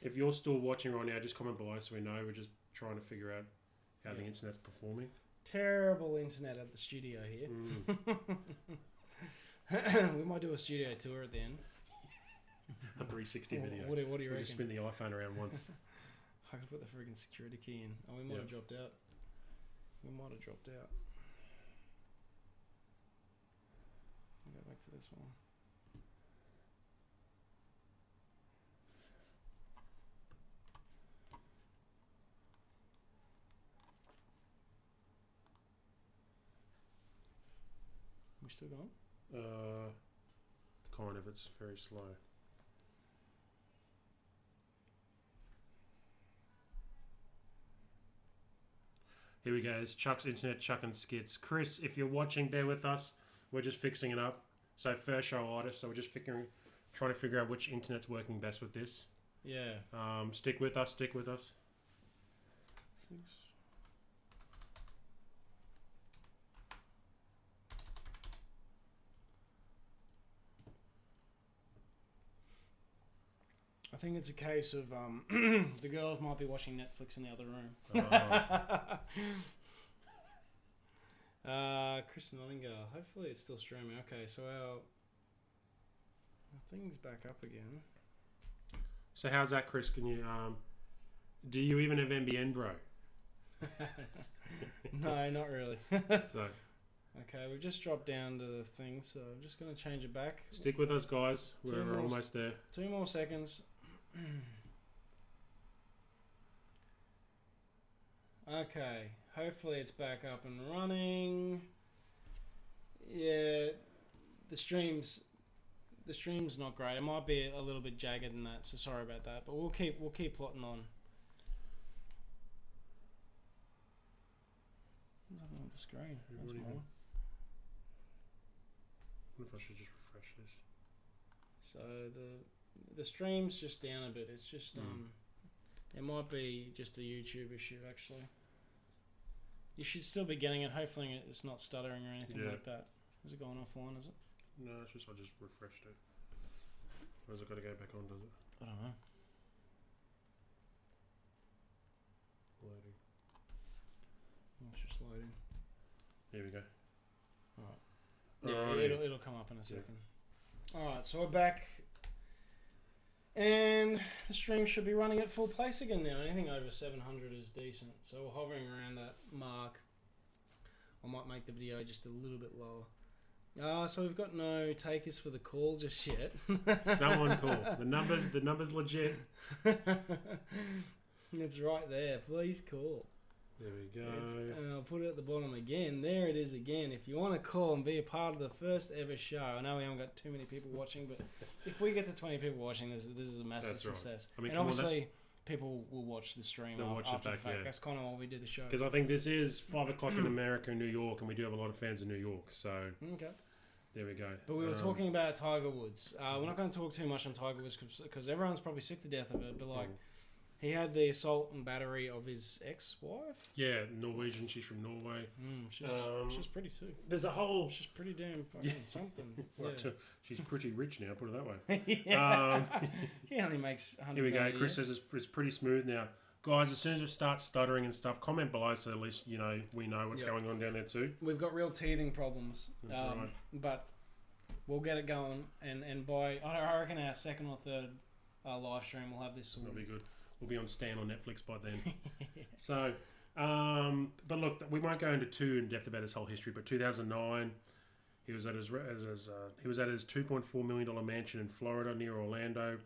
If you're still watching right now, just comment below so we know. We're just trying to figure out how the internet's performing. Terrible internet at the studio here. We might do a studio tour at the end. A 360 video. What do you we'll reckon? Just spin the iPhone around once. I could put the friggin' security key in. Oh, we might have dropped out. We might have dropped out. I'll go back to this one. We still going? Kind of. It's very slow. Here we go. It's Chuck's Internet Chucking Skits. Chris, if you're watching, bear with us. We're just fixing it up. So first show artist, so we're just trying to figure out which internet's working best with this. Yeah. Stick with us. Stick with us. I think it's a case of the girls might be watching Netflix in the other room. Chris Nottingham. Hopefully it's still streaming. Okay, so our thing's back up again. So how's that, Chris? Can you do you even have NBN, bro? No, not really. So okay, we've just dropped down to the thing, so I'm just going to change it back. stick with us, guys. We're almost there. 2 more seconds. Okay, hopefully it's back up and running. Yeah, the stream's not great. It might be a little bit jagged in that, so sorry about that. But we'll keep plotting on. What's happening with the screen? That's more. What if I should just refresh this? So the stream's just down a bit. It's just it might be just a YouTube issue actually. You should still be getting it. Hopefully it's not stuttering or anything like that. Is it going offline? Is it? No, it's just I just refreshed it. Or has it got to go back on? Does it? I don't know. Loading. It's just loading. Here we go. Alright. Yeah, it'll come up in a second. Alright, so we're back. And the stream should be running at full place again now. Anything over 700 is decent. So we're hovering around that mark. I might make the video just a little bit lower. So we've got no takers for the call just yet. Someone call. The number's legit. It's right there. Please call. There we go. And I'll put it at the bottom again. There it is again. If you want to call and be a part of the first ever show, I know we haven't got too many people watching, but if we get to 20 people watching, this is a massive success. I mean, and obviously, people will watch the stream after the fact. That's kind of why we do the show. Because I think this is 5 o'clock in America and New York, and we do have a lot of fans in New York. So okay. There we go. But we were talking about Tiger Woods. We're not going to talk too much on Tiger Woods because everyone's probably sick to death of it. But like, he had the assault and battery of his ex-wife. Yeah, Norwegian. She's from Norway. She's pretty too. There's a whole. She's pretty damn fucking something. Yeah. She's pretty rich now. Put it that way. He only makes 100. Here we go. Chris says it's pretty smooth now. Guys, as soon as it starts stuttering and stuff, comment below so at least we know what's going on down there too. We've got real teething problems. That's right. But we'll get it going, and by I reckon our second or third live stream we'll have this sorted. That'll be good. We'll be on Stan on Netflix by then. So, but look, we won't go into too in depth about his whole history. But 2009, he was at his $2.4 million mansion in Florida near Orlando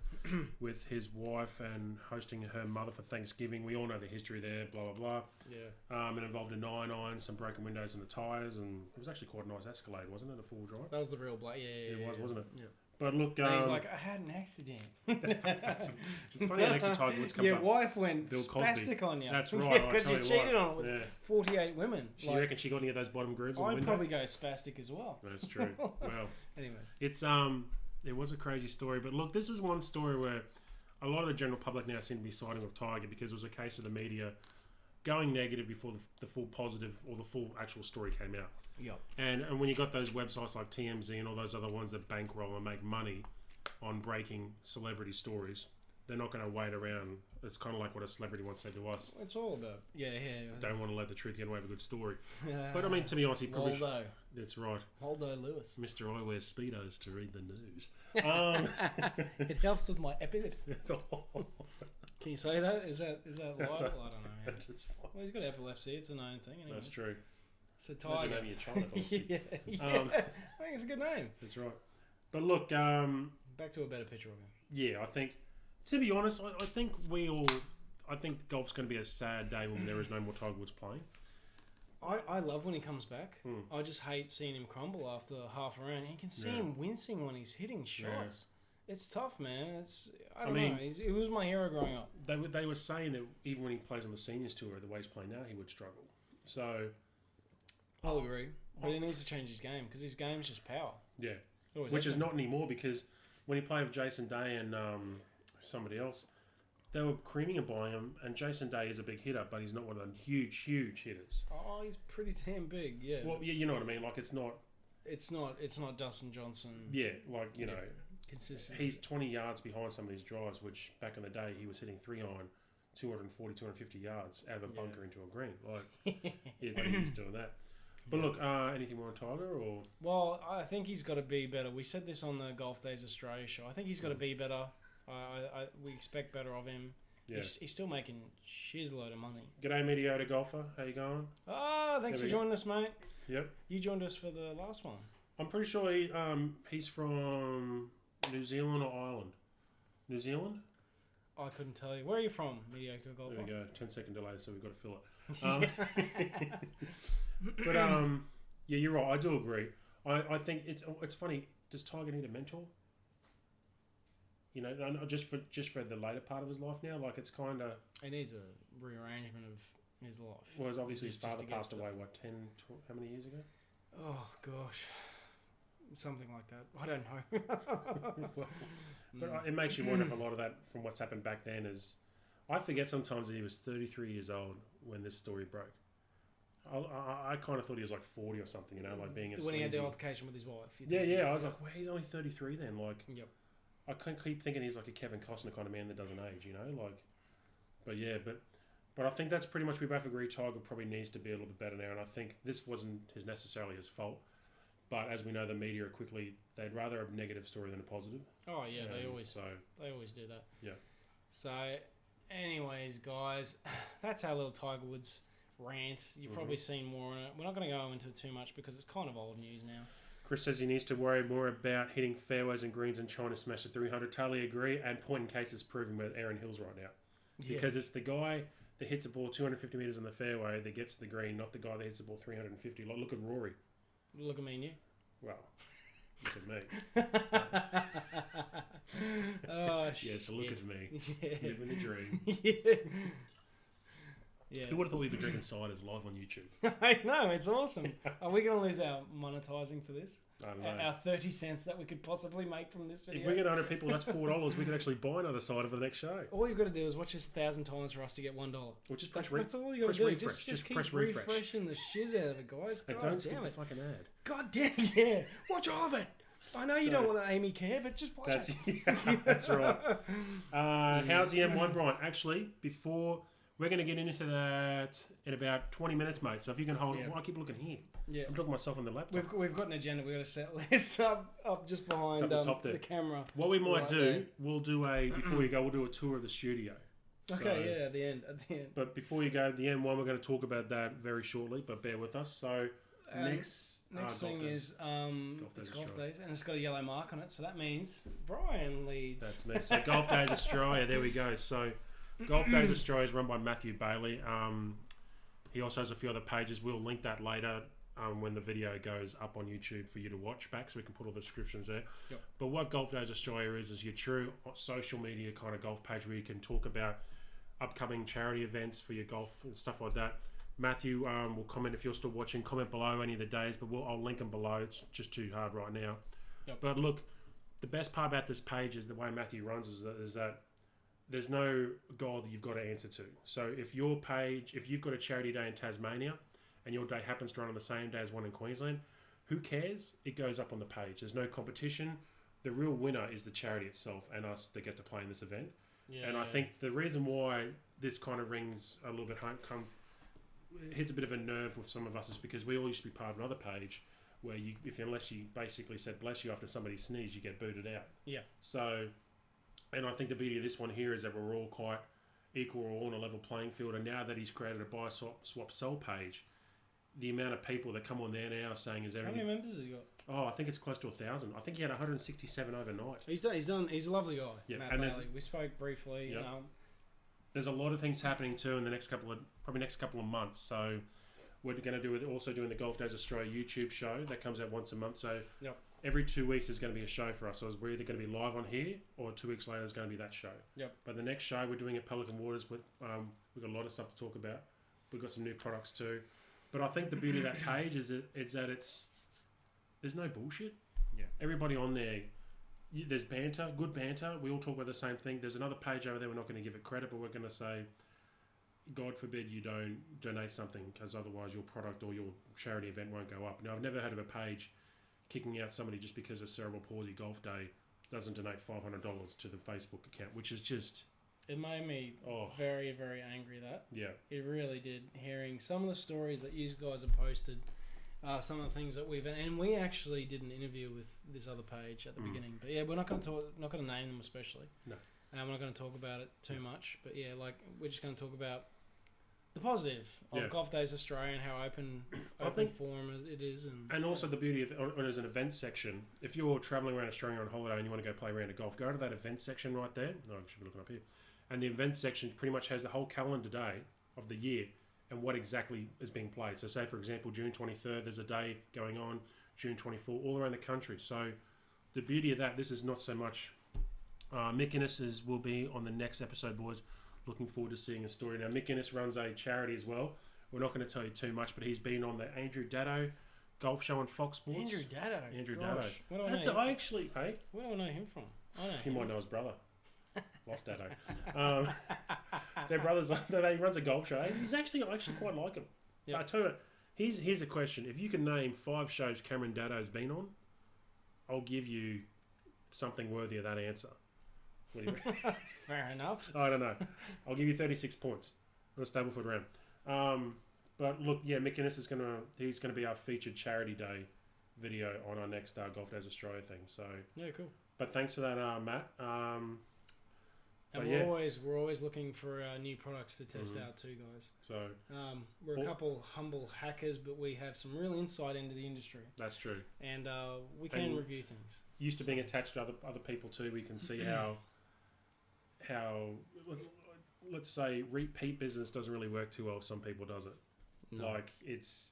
with his wife and hosting her mother for Thanksgiving. We all know the history there. Blah blah blah. Yeah. It involved a 9-iron, some broken windows in the tires, and it was actually quite a nice Escalade, wasn't it? A full drive. That was the real black. Yeah. It was, wasn't it? Yeah. But look, he's like, I had an accident. It's funny how next Tiger Woods comes up. Your wife went spastic on you. That's right. Because you cheated on it with 48 women. You reckon she got any of those bottom grooves? I'd probably go spastic as well. That's true. Well, anyways, it was a crazy story. But look, this is one story where a lot of the general public now seem to be siding with Tiger because it was a case of the media going negative before the full positive or the full actual story came out. Yep. And when you got those websites like TMZ and all those other ones that bankroll and make money on breaking celebrity stories, they're not going to wait around. It's kind of like what a celebrity once said to us. It's all about don't want to let the truth get away with a good story. But I mean, to be honest, he probably Waldo. That's right. Waldo Lewis. Mr. I wear Speedos to read the news. It helps with my epilepsy. That's all. Can you say that? Is that live? I don't know. Man. That's fine. Well, he's got epilepsy. It's a known thing. Anyway. That's true. So Tiger. Imagine having a child epilepsy. I think it's a good name. That's right. But look, back to a better picture of him. Yeah, I think. To be honest, I think I think golf's going to be a sad day when there is no more Tiger Woods playing. I love when he comes back. I just hate seeing him crumble after half a round. You can see him wincing when he's hitting shots. Yeah. It's tough, man. I don't know. He was my hero growing up. They were saying that even when he plays on the seniors tour, the way he's playing now, he would struggle. So, I'll agree. But he needs to change his game because his game's just power. yeah. Always Which has is been. not anymore because when he played with Jason Day and somebody else, they were creaming and buying him. And Jason Day is a big hitter, but he's not one of the huge hitters. Oh, he's pretty damn big. Yeah. Well, yeah, you know what I mean. Like it's not. It's not Dustin Johnson. Yeah, like you know, Consistent. he's 20 yards behind some of these drives, which back in the day he was hitting 3-iron, 240, 250 yards out of a bunker into a green. Like he's doing that. But look, anything more on Tiger or? Well, I think he's got to be better. We said this on the Golf Days Australia show. I think he's got to be better. We expect better of him. Yeah. He's still making shizload of money. G'day, mediocre golfer. How you going? Ah, thanks There for we go. joining us, mate. Yep. You joined us for the last one. I'm pretty sure he's from New Zealand or Ireland. New Zealand? I couldn't tell you. Where are you from, mediocre golfer? There we go. 10-second delay, so we've got to fill it. But yeah, you're right. I do agree. I think it's funny. Does Tiger need a mentor? You know, just for the later part of his life now. Like it's kind of. He needs a rearrangement of his life. Well, obviously his Just father to get passed stuff. away. What 10? How many years ago? Oh gosh, something like that. I don't know. Well, but it makes you wonder if a lot of that from what's happened back then is. I forget sometimes that he was 33 years old when this story broke. I kind of thought he was like 40 or something, you know, like being a when he had the sleazy- altercation with his wife. Yeah. I was like, well, he's only 33 then. Like, Yep. I can't keep thinking he's like a Kevin Costner kind of man that doesn't age, you know, like. But yeah, but I think that's pretty much we both agree. Tiger probably needs to be a little bit better now, and I think this wasn't necessarily his fault. But as we know, the media are they'd rather a negative story than a positive. Oh yeah, they always So do that. Yeah. So, anyways, guys, that's our little Tiger Woods rant. You've probably seen more on it. We're not going to go into it too much because it's kind of old news now. Chris says he needs to worry more about hitting fairways and greens and trying to smash the 300. Totally agree. And point in case is proving with Aaron Hills right now. Because it's the guy that hits a ball 250 metres on the fairway that gets to the green, not the guy that hits the ball 350. Like, look at Rory. Look at me and you. Well, look at me. Oh, Yes, look at me. Yeah. Living the dream. Yeah. Who would have thought we'd be drinking ciders live on YouTube? I know, it's awesome. Are we going to lose our monetizing for this? I don't know. Our 30 cents that we could possibly make from this video? If we get 100 people, that's $4. We could actually buy another cider for the next show. All you've got to do is watch this 1,000 times for us to get $1. Or just press, That's all you got press to do. refresh. Just keep press refresh. refreshing the shiz out of it, guys. And God don't damn skip the it. fucking ad. God damn it, yeah. Watch all of it. I know you don't want to Amy care, but just watch That's, it. that's right. How's the M1, Brian? Actually, before... We're going to get into that in about 20 minutes, mate. So if you can hold... Yeah. Well, I keep looking here. Yeah. I'm talking myself on the laptop. We've got an agenda. We've got to set this up just behind It's up the top there. the camera. What we might Right do, there. we'll do a... Before we go, we'll do a tour of the studio. Okay, yeah, at the end. But before you go, the M1, we're going to talk about that very shortly, but bear with us. So, next Next Golf thing Days. is Days it's Golf Australia. Days, and it's got a yellow mark on it, so that means Brian leads. That's me. So, Golf Days Australia, there we go. So, Golf Days Australia is run by Matthew Bailey. He also has a few other pages. We'll link that later when the video goes up on YouTube for you to watch back, so we can put all the descriptions there. Yep. But what Golf Days Australia is your true social media kind of golf page where you can talk about upcoming charity events for your golf and stuff like that. Matthew will comment if you're still watching. Comment below any of the days, but I'll link them below. It's just too hard right now. Yep. But look, the best part about this page is the way Matthew runs is that there's no goal that you've got to answer to. So if you've got a charity day in Tasmania and your day happens to run on the same day as one in Queensland, who cares? It goes up on the page. There's no competition. The real winner is the charity itself and us that get to play in this event. Yeah, And I think the reason why this kind of rings a little bit home, hits a bit of a nerve with some of us is because we all used to be part of another page where unless you basically said bless you after somebody sneezed, you get booted out. Yeah. So, and I think the beauty of this one here is that we're all quite equal, we're all on a level playing field. And now that he's created a buy, swap, sell page, the amount of people that come on there now saying, "Is there How many members has he got? Oh, I think it's close to 1,000. I think he had 167 overnight. He's done. He's a lovely guy. Yeah, Matt and Bailey. We spoke briefly. Yep. There's a lot of things happening too in the next couple of months. So we're going to do also doing the Golf Days Australia YouTube show that comes out once a month. So Yep. every 2 weeks is going to be a show for us. So we're either going to be live on here or 2 weeks later is going to be that show. Yep. But the next show we're doing at Pelican Waters with we've got a lot of stuff to talk about. We've got some new products too. But I think the beauty of that page is that there's no bullshit. Yeah. Everybody on there, there's banter, good banter. We all talk about the same thing. There's another page over there. We're not going to give it credit, but we're going to say, God forbid you don't donate something, because otherwise your product or your charity event won't go up. Now, I've never heard of a page kicking out somebody just because of Cerebral Palsy Golf Day doesn't donate $500 to the Facebook account, which is just... It made me very, very angry, that. Yeah. It really did. Hearing some of the stories that you guys have posted, some of the things that we've... And we actually did an interview with this other page at the beginning. But yeah, we're not going to name them especially. No. We're not going to talk about it too much. But yeah, like, we're just going to talk about the positive of Golf Days Australia and how open forum it is. And also the beauty of when there's an event section. If you're travelling around Australia on holiday and you want to go play around a golf, go to that event section right there. No, I should be looking up here. And the event section pretty much has the whole calendar day of the year and what exactly is being played. So say, for example, June 23rd, there's a day going on, June 24th, all around the country. So the beauty of that, this is not so much... Mick Innes will be on the next episode, boys. Looking forward to seeing his story. Now, Mick Innes runs a charity as well. We're not going to tell you too much, but he's been on the Andrew Daddo golf show on Fox Sports. Andrew Daddo. Daddo. Where do I know him actually, hey? Where do I know him from? You might know his brother. Lost Daddo. They're brothers. He runs a golf show. He's actually, I actually quite like him. Yep. I tell you, here's a question. If you can name 5 shows Cameron Daddo's been on, I'll give you something worthy of that answer. What do you reckon? Fair enough. I don't know. I'll give you 36 points on the Stableford round. But look, yeah, Mick Innes he's gonna be our featured charity day video on our next Golf Days Australia thing. So yeah, cool. But thanks for that, Matt. And we're always looking for new products to test out too, guys. So we're a couple humble hackers, but we have some real insight into the industry. That's true. And we can review things. Used to being attached to other people too, we can see how let's say repeat business doesn't really work too well. Some people does it. No. Like it's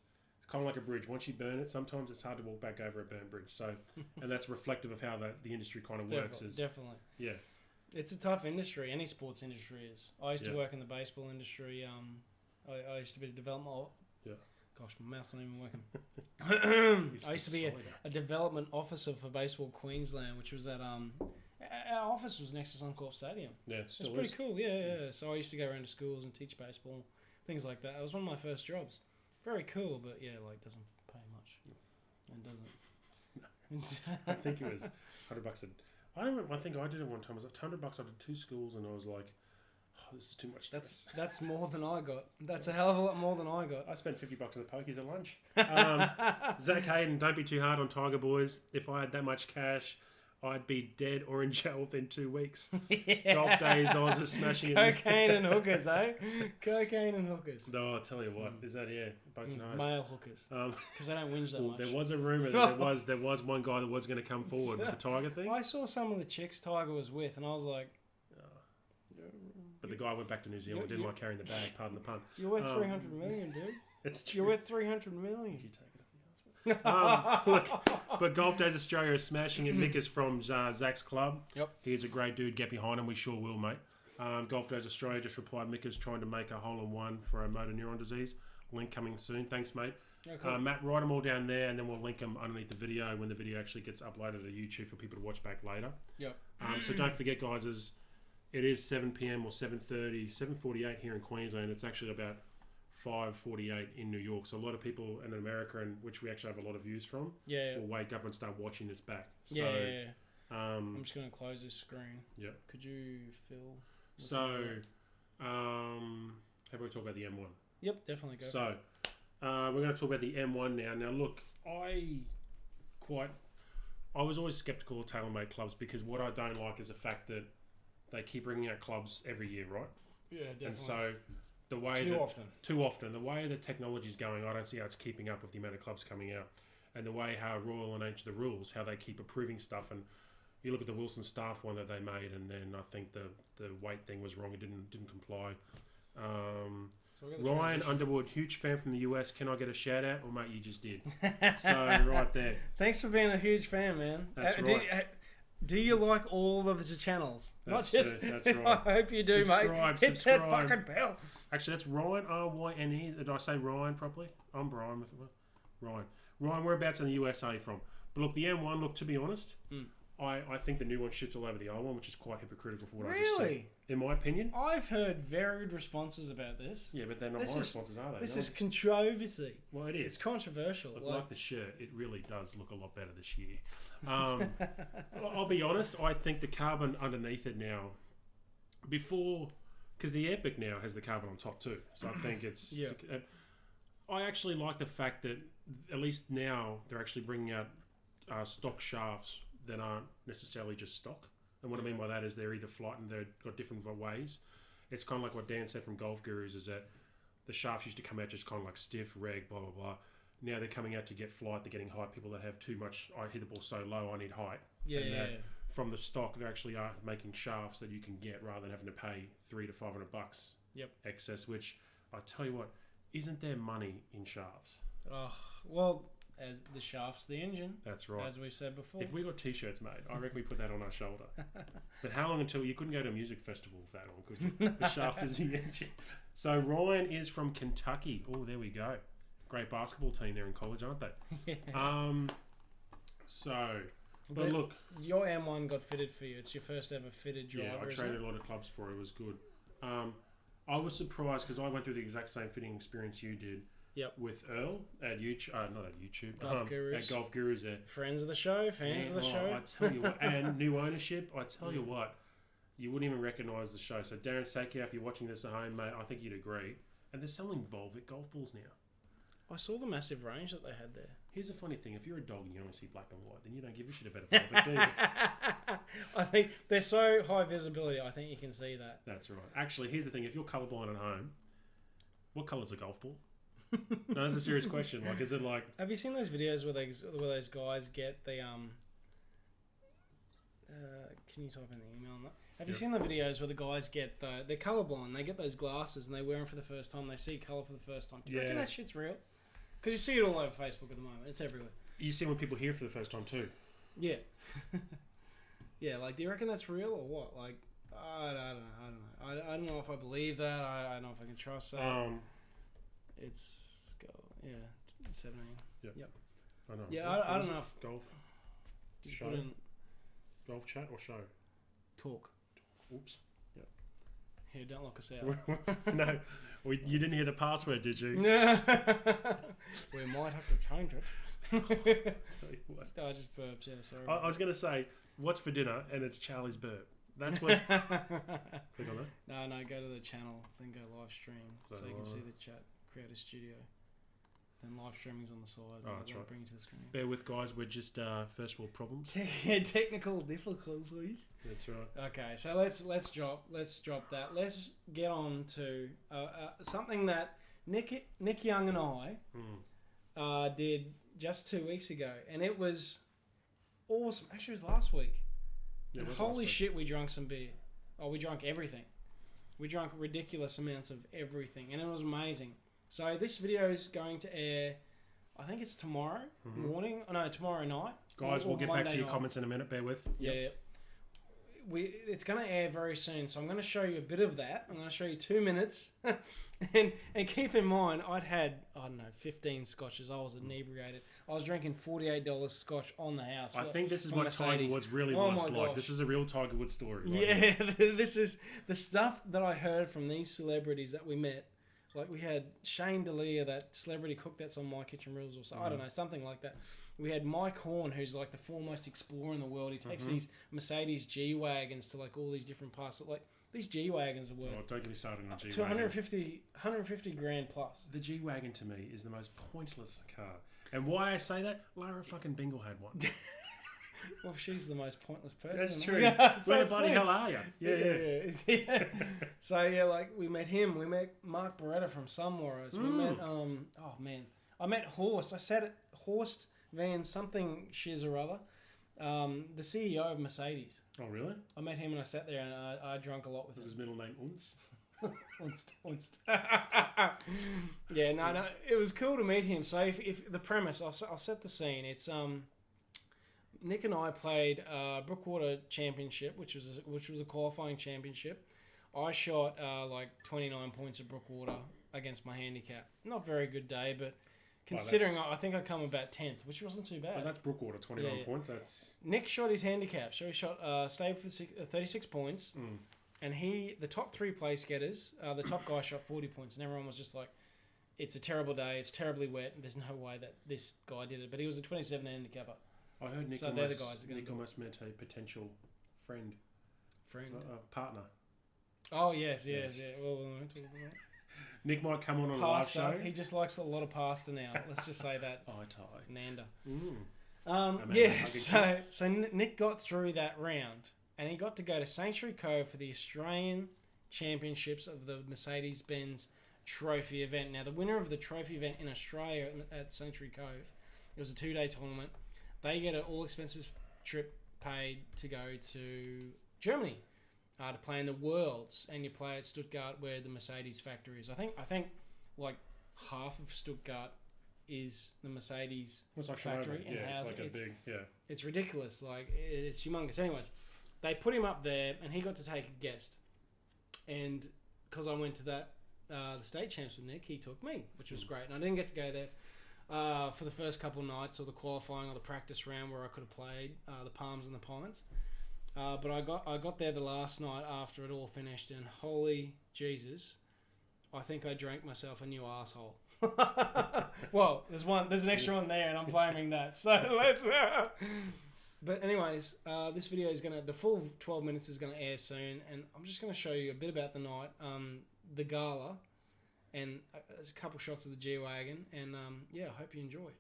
kind of like a bridge. Once you burn it, sometimes it's hard to walk back over a burnt bridge. So, and that's reflective of how the industry kind of works. Definitely. Yeah. It's a tough industry. Any sports industry is. I used to work in the baseball industry. I used to be a development. Gosh, my mouth's not even working. I used to be a development officer for Baseball Queensland, which was at our office was next to Suncorp Stadium. Yeah, it's pretty cool. Yeah. So I used to go around to schools and teach baseball, things like that. It was one of my first jobs. Very cool, but yeah, like doesn't pay much. And doesn't. I think it was $100 I think I did it one time. It was like $100. I did 2 schools, and I was like, "Oh, this is too much." That's more than I got. That's a hell of a lot more than I got. I spent $50 on the pokies at lunch. Zach Hayden, don't be too hard on Tiger Boys. If I had that much cash, I'd be dead or in jail within 2 weeks. Golf Days, I was just smashing it. Cocaine and hookers, eh? Cocaine and hookers. No, I'll tell you what. Is that, boats and hoes. Male hookers. Because they don't whinge that much. There was a rumour that there was one guy that was going to come forward with the Tiger thing. I saw some of the chicks Tiger was with, and I was like... But the guy went back to New Zealand, didn't like carrying the bag, pardon the pun. You're worth $300 million, dude. It's true. You're worth $300 million. You take it off the look, but Golf Days Australia is smashing it. Mick is from Zach's club. Yep. He's a great dude. Get behind him. We sure will, mate. Golf Days Australia just replied, Mick is trying to make a hole-in-one for a motor neuron disease. Link coming soon. Thanks, mate. Yeah, cool. Matt, write them all down there, and then we'll link them underneath the video when the video actually gets uploaded to YouTube for people to watch back later. Yep. So don't forget, guys, it is 7 p.m. or 7:48 here in Queensland. It's actually about 5:48 in New York. So a lot of people in America, and which we actually have a lot of views from, will wake up and start watching this back. So, I'm just going to close this screen. Yeah. Could you fill? So, how about we talk about the M1? Yep, definitely go. So, we're going to talk about the M1 now. Now, look, I was always skeptical of TaylorMade clubs because what I don't like is the fact that they keep bringing out clubs every year, right? Yeah, definitely. And so the way too often, the way the technology is going, I don't see how it's keeping up with the amount of clubs coming out, and the way how Royal and Ancient the rules, how they keep approving stuff. And you look at the Wilson Staff one that they made, and then I think the weight thing was wrong; it didn't comply. Ryan Underwood, huge fan from the US. Can I get a shout out? Or mate, you just did. So right there. Thanks for being a huge fan, man. That's right. Do you like all of the channels? That's Not just. true, that's right. I hope you do, mate. Hit that fucking bell. Actually, that's Ryan, R-Y-N-E. Did I say Ryan properly? I'm Brian. Ryan. Ryan, whereabouts in the USA from? But look, the M1, look, to be honest, I think the new one shits all over the old one, which is quite hypocritical for what I just said. Really? In my opinion. I've heard varied responses about this. Yeah, but they're not my responses, are they? This is controversy. Well, it is. It's controversial. Look, like the shirt, it really does look a lot better this year. I'll be honest, I think the carbon underneath it now, before, because the Epic now has the carbon on top too, so I think it's... Yeah. I actually like the fact that at least now they're actually bringing out stock shafts that aren't necessarily just stock. And what I mean by that is they're either flight and they've got different ways. It's kind of like what Dan said from Golf Gurus, is that the shafts used to come out just kind of like stiff, reg, blah, blah, blah. Now they're coming out to get flight, they're getting height. People that have too much, I hit the ball so low, I need height. Yeah. From the stock, they actually are making shafts that you can get rather than having to pay $300 to $500 excess, which I tell you what, isn't there money in shafts? Oh, well, as the shaft's the engine. That's right. As we've said before. If we got t-shirts made, I reckon we put that on our shoulder. But how long until you couldn't go to a music festival with that on? Because the shaft is the engine. So Ryan is from Kentucky. Oh, there we go. Great basketball team there in college, aren't they? But look, your M1 got fitted for you. It's your first ever fitted driver. Yeah, I traded a lot of clubs for it. It was good. I was surprised because I went through the exact same fitting experience you did. Yep. With Earl at YouTube, not at YouTube, Golf Gurus. at Golf Gurus there. Friends of the show, fans of the show. I tell you what, and new ownership. I tell you what, you wouldn't even recognise the show. So Darren Sakia, if you're watching this at home, mate, I think you'd agree. And they're selling Volvic golf balls now. I saw the massive range that they had there. Here's a funny thing: if you're a dog and you only see black and white, then you don't give a shit about a Volvic, do you? I think they're so high visibility. I think you can see that. That's right. Actually, here's the thing: if you're colourblind at home, what colour's a golf ball? No, that's a serious question. Like, is it like? Have you seen those videos where those guys get the Can you type in the email on that? Have you seen the videos where the guys get they're colourblind? They get those glasses and they wear them for the first time. They see colour for the first time. Do you reckon that shit's real? Because you see it all over Facebook at the moment. It's everywhere. You see when people hear for the first time too. Yeah. Yeah. Like, do you reckon that's real or what? Like, I don't know. I don't know if I believe that. I don't know if I can trust that. It's 17. Yep. I know. Yeah, I don't know if golf. Show. Golf chat or show? Talk. Oops. Yep. Yeah, don't lock us out. No, you didn't hear the password, did you? No. We might have to change it. Tell you what. I just burped. Yeah, sorry. I was going to say, what's for dinner? And it's Charlie's burp. That's what. Click on that. No. Go to the channel, then go live stream, so you can see the chat. Create a studio. Then live streaming's on the side. Oh, that's right. Bring you to the screen. Bear with, guys. We're just first world problems. Technical difficulties. That's right. Okay, so let's drop that. Let's get on to something that Nick Young and I did just 2 weeks ago, and it was awesome. Actually, it was last week. Yeah, and holy shit, we drank some beer. Oh, we drank everything. We drank ridiculous amounts of everything, and it was amazing. So this video is going to air, I think it's tomorrow morning. Oh, no, tomorrow night. Guys, we'll get Monday back to your night. comments in a minute. Bear with. Yeah. It's going to air very soon, so I'm going to show you a bit of that. I'm going to show you 2 minutes. and keep in mind, I'd had, 15 scotches. I was inebriated. I was drinking $48 scotch on the house. I think this is what Mercedes. Tiger Woods really was like. This is a real Tiger Woods story. Yeah, this is the stuff that I heard from these celebrities that we met. Like, we had Shane D'Elia, that celebrity cook that's on My Kitchen Rules, or so, I don't know, something like that. We had Mike Horn, who's like the foremost explorer in the world. He takes these Mercedes G-Wagons to like all these different parts. Like, these G-Wagons are worth... Oh, don't get me started on a G-Wagon. To 150 grand plus. The G-Wagon to me is the most pointless car. And why I say that? Lara fucking Bingle had one. Well, she's the most pointless person. That's true. Yeah, Where the bloody hell are you? Yeah. So, yeah, like, we met him. We met Mark Beretta from Sunwarrows. We met, I met Horst. I sat at Horst Van something shiz or other. The CEO of Mercedes. Oh, really? I met him and I sat there and I drank a lot with him. Was his middle name Unz? Unst. Yeah, no, it was cool to meet him. So if the premise, I'll set the scene. It's Nick and I played Brookwater Championship, which was a qualifying championship. I shot like 29 points at Brookwater against my handicap. Not very good day, but considering I think I come about 10th, which wasn't too bad. But that's Brookwater, 29 points. That's Nick shot his handicap, so he shot stayed for 36 points, and the top 3 place getters, the top guy shot 40 points, and everyone was just like, "It's a terrible day. It's terribly wet. And there's no way that this guy did it." But he was a 27 handicapper. I heard Nick. So they're the guys that are Nick almost met a potential friend, partner. Oh yes. Yeah. Well, we won't talk about that. Nick might come on a Pasta. live show. He just likes a lot of pasta now. Let's just say that. Nanda. So Nick got through that round, and he got to go to Sanctuary Cove for the Australian Championships of the Mercedes-Benz Trophy event. Now, the winner of the trophy event in Australia at Sanctuary Cove, it was a 2-day tournament. They get an all-expenses trip paid to go to Germany to play in the Worlds, and you play at Stuttgart where the Mercedes factory is. I think like half of Stuttgart is the Mercedes factory. Yeah, it's like it's ridiculous. Like, it's humongous. Anyways, they put him up there, and he got to take a guest. And because I went to the state champs with Nick, he took me, which was great. And I didn't get to go there for the first couple of nights, or the qualifying, or the practice round where I could have played the Palms and the Pines. But I got there the last night after it all finished, and holy Jesus, I think I drank myself a new asshole. Well, there's an extra one there, and I'm blaming that. So let's. But anyways, this video is the full 12 minutes is gonna air soon, and I'm just gonna show you a bit about the night, the gala, and a couple shots of the G-Wagon, and I hope you enjoy.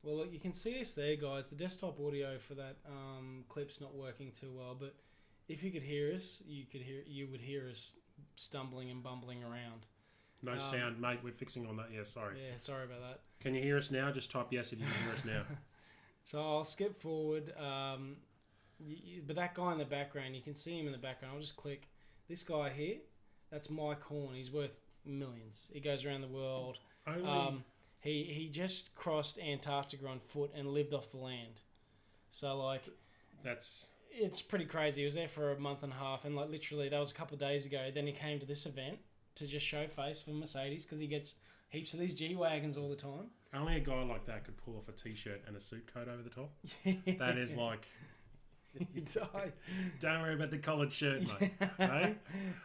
Well, look, you can see us there, guys. The desktop audio for that clip's not working too well, but if you could hear us, you would hear us stumbling and bumbling around. No sound, mate. We're fixing on that. Yeah, sorry. Yeah, sorry about that. Can you hear us now? Just type yes if you can hear us now. So I'll skip forward. But that guy in the background, you can see him in the background. I'll just click. This guy here, that's Mike Horn. He's worth millions. He goes around the world. He just crossed Antarctica on foot and lived off the land. So, like... It's pretty crazy. He was there for a month and a half, and like literally that was a couple of days ago. Then he came to this event to just show face for Mercedes because he gets heaps of these G-Wagons all the time. Only a guy like that could pull off a T-shirt and a suit coat over the top. That is like... Don't worry about the collared shirt, mate. Hey?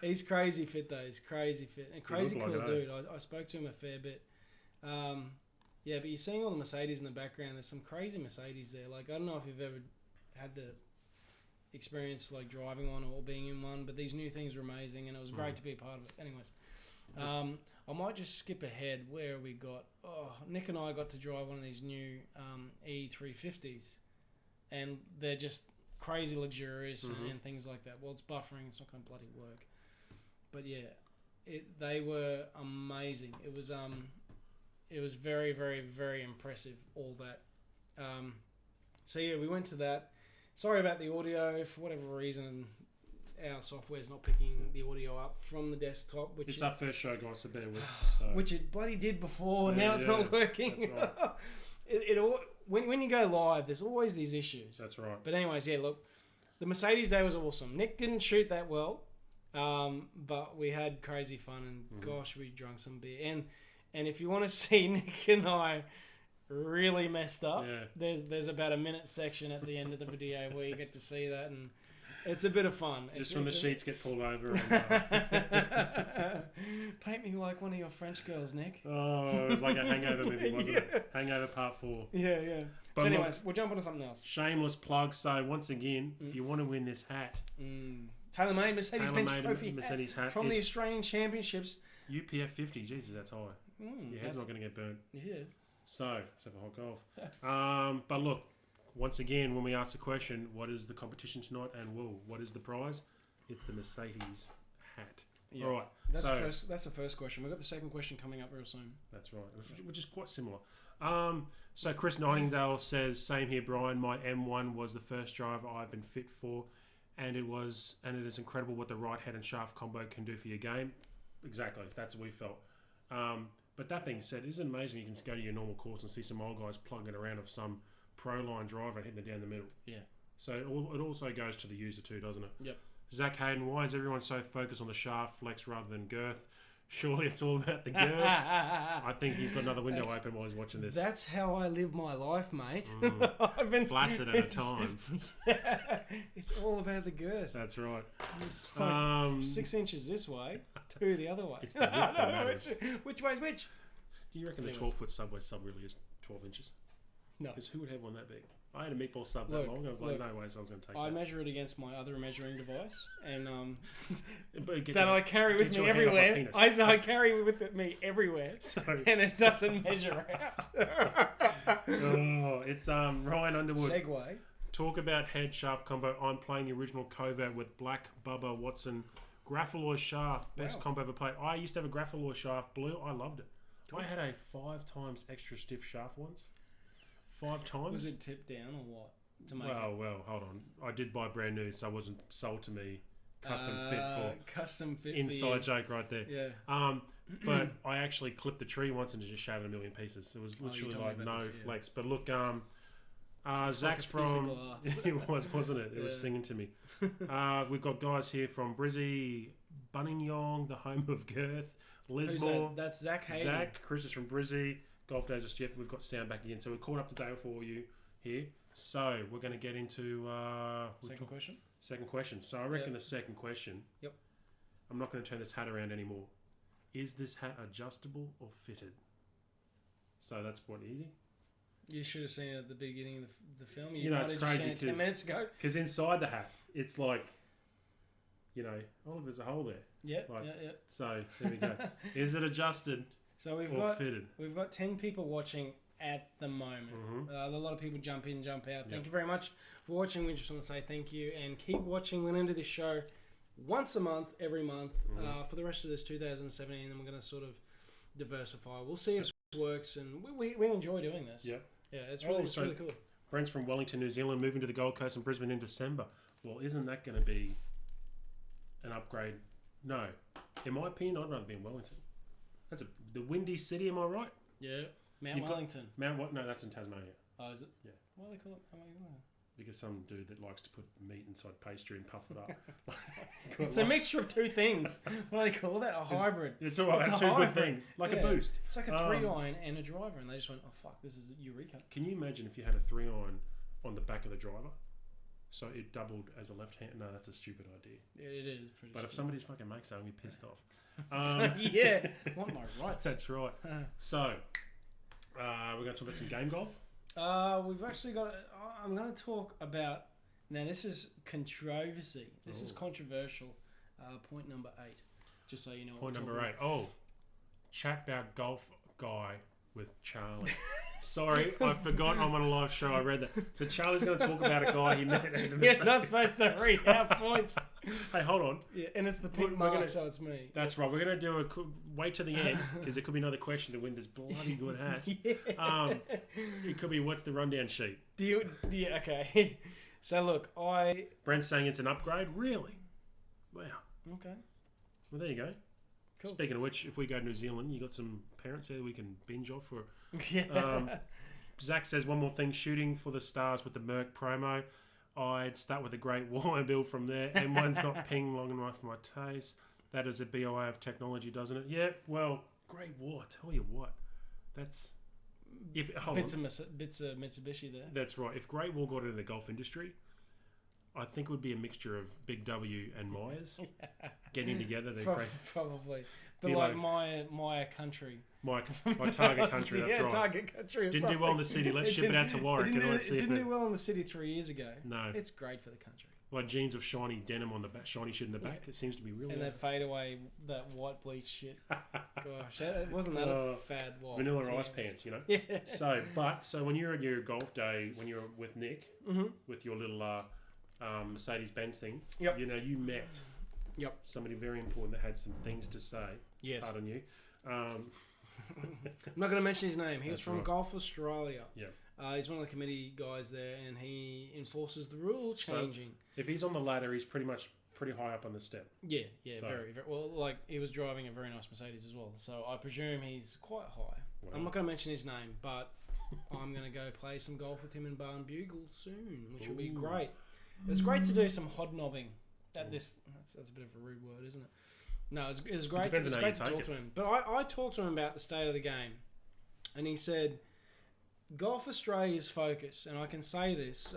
He's crazy fit, though. He's crazy fit. And crazy cool dude. I spoke to him a fair bit. Yeah, but you're seeing all the Mercedes in the background. There's some crazy Mercedes there. Like, I don't know if you've ever had the experience like driving one or being in one, but these new things are amazing, and it was great to be a part of it. Anyways, I might just skip ahead. Where we got Nick and I got to drive one of these new E350s, and they're just crazy luxurious and things like that. Well, it's buffering, it's not going to bloody work, but yeah, they were amazing. It was very, very, very impressive, all that. So yeah, we went to that. Sorry about the audio. For whatever reason, our software's not picking the audio up from the desktop. Which it's our first show, guys, so bear with. So. Which it bloody did before. Now it's not working. That's right. When you go live, there's always these issues. That's right. But anyways, yeah, look, the Mercedes day was awesome. Nick didn't shoot that well, but we had crazy fun, and gosh, we drank some beer. And if you want to see Nick and I really messed up, there's about a minute section at the end of the video where you get to see that, and It's a bit of fun. Just when the sheets get pulled over. And, paint me like one of your French girls, Nick. Oh, it was like a Hangover movie, wasn't it? Hangover Part 4. Yeah. But so anyways, we'll jump onto something else. Shameless plug. So once again, if you want to win this hat, TaylorMade Mercedes-Benz trophy Mercedes hat from the Australian Championships. UPF 50. Jesus, that's high. Your head's not going to get burnt. Yeah. So for hot golf. But look, once again, when we ask the question, what is the competition tonight, and what is the prize? It's the Mercedes hat. Yeah. All right. That's the first question. We've got the second question coming up real soon. That's right, which is quite similar. So Chris Nightingale says, same here, Brian. My M1 was the first driver I've been fit for, and it is incredible what the right head and shaft combo can do for your game. Exactly, that's what we felt. But that being said, isn't it amazing you can go to your normal course and see some old guys plugging around of some pro line driver and hitting it down the middle? Yeah. So it also goes to the user too, doesn't it? Yep. Zach Hayden, why is everyone so focused on the shaft flex rather than girth? Surely it's all about the girth. I think he's got another window open while he's watching this. That's how I live my life, mate. I've been flaccid at a time. Yeah, it's all about the girth. That's right. It's like 6 inches this way, 2 the other way. It's the width that matters. Which way's which? Do you reckon the 12-foot Subway sub really is 12 inches? No. Because who would have one that big? I had a meatball sub that long. I was like, no way, so I was going to take I that. measure it against my other measuring device, and I carry with me everywhere. I carry with me everywhere, and it doesn't measure out. It's Ryan Underwood. Segway. Talk about head shaft combo. I'm playing the original Covat with Black Bubba Watson. Graphaloy shaft, best combo ever played. I used to have a Graphaloy shaft blue. I loved it. I had a 5 times extra stiff shaft once. 5 times. Was it tipped down or what? To make well, hold on. I did buy brand new, so it wasn't sold to me. Custom fit. Inside joke right there. Yeah. But I actually clipped the tree once and it just shattered a million pieces. It was literally like no flex. But look, Zach's from. It was, wasn't it? It was singing to me. We've got guys here from Brizzy, Bunningyong, the home of girth. Lismore. That's Zach Hayden. Chris is from Brizzy. Golf Days of Step. We've got sound back again. So we're caught up today for you here. So we're going to get into second question. So I reckon the second question. Yep. I'm not going to turn this hat around anymore. Is this hat adjustable or fitted? So that's quite easy. You should have seen it at the beginning of the film. You know, it's crazy 10 minutes ago. Because inside the hat, it's like, there's a hole there. Yeah. So there we go. Is it adjusted? So fitted? We've got 10 people watching at the moment. A lot of people jump in, jump out. Thank you very much for watching. We just want to say thank you and keep watching. We're into this show once a month, every month, for the rest of this 2017, and we're going to sort of diversify. We'll see if it works, and we enjoy doing this. Yeah, it's really cool. Brent's from Wellington, New Zealand, moving to the Gold Coast and Brisbane in December. Well, isn't that going to be an upgrade? No, in my opinion, I'd rather be in Wellington. That's the windy city, am I right? Yeah. Mount Wellington. No, that's in Tasmania. Oh, is it? Yeah. Why do they call it Mount Wellington? Because some dude that likes to put meat inside pastry and puff it up. It's a mixture of two things. What do they call that? A hybrid. It's all right. Two good things. Like a boost. It's like a 3-iron and a driver, and they just went, oh, fuck, this is Eureka. Can you imagine if you had a 3-iron on the back of the driver? So it doubled as a left hand. No, that's a stupid idea. Yeah, it is pretty. But if somebody's fucking makes that, I'll be pissed off. Yeah, want my rights. That's right. So we're going to talk about some game golf. We've actually got. I'm going to talk about. Now this is controversy. This is controversial. Point number 8. Just so you know. Point number 8. Oh, chat about golf guy with Charlie. Sorry, I forgot I'm on a live show. I read that. So Charlie's going to talk about a guy he met at the You're not supposed to read our points. Hey, hold on. Yeah, and it's the pink mark, so it's me. That's right. We're going to do wait to the end because there could be another question to win this bloody good hat. It could be what's the rundown sheet. Okay. So look, Brent's saying it's an upgrade. Really? Wow. Okay. Well, there you go. Cool. Speaking of which, if we go to New Zealand, you got some parents there we can binge off for. Zach says one more thing: shooting for the stars with the Merc promo. I'd start with a great wire bill from there. M1's not ping long enough for my taste. That is a BOA of technology, doesn't it? Yeah. Well, Great Wall. I tell you what, that's bits of Mitsubishi there. That's right. If Great Wall got into the golf industry, I think it would be a mixture of Big W and Myers getting together. Probably. But like my country. My target country, that's right. Target country. Didn't do well in the city. Let's ship it out to Warwick. It didn't do well in the city 3 years ago. No. It's great for the country. Like jeans with shiny denim on the back, shiny shit in the back. It seems to be really. And that fadeaway, that white bleach shit. Gosh, wasn't that a fad? Vanilla ice pants, you know. Yeah. So when you're at your golf day, when you're with Nick, with your little Mercedes Benz thing, you know, you met somebody very important that had some things to say. Yes. Pardon you. I'm not going to mention his name. He was from Golf Australia. Yeah. He's one of the committee guys there, and he enforces the rule changing. So if he's on the ladder, he's pretty high up on the step. Yeah, so. very, very well. Like he was driving a very nice Mercedes as well, so I presume he's quite high. Wow. I'm not going to mention his name, but I'm going to go play some golf with him in Barnbugle soon, which will be great. It was great to do some hobnobbing. That's a bit of a rude word, isn't it? No, it was great. It was great to talk to him. But I talked to him about the state of the game, and he said, Golf Australia's focus, and I can say this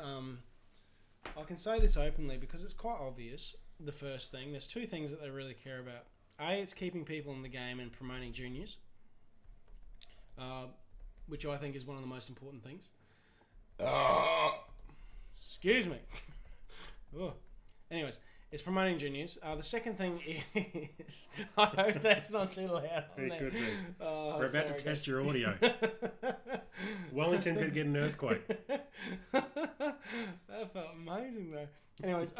openly because it's quite obvious. The first thing, there's two things that they really care about. A, it's keeping people in the game and promoting juniors, which I think is one of the most important things. Excuse me. Anyways, it's promoting juniors. The second thing is, I hope that's not too loud. It could be. We're about to test your audio. Wellington could get an earthquake. That felt amazing though. Anyways,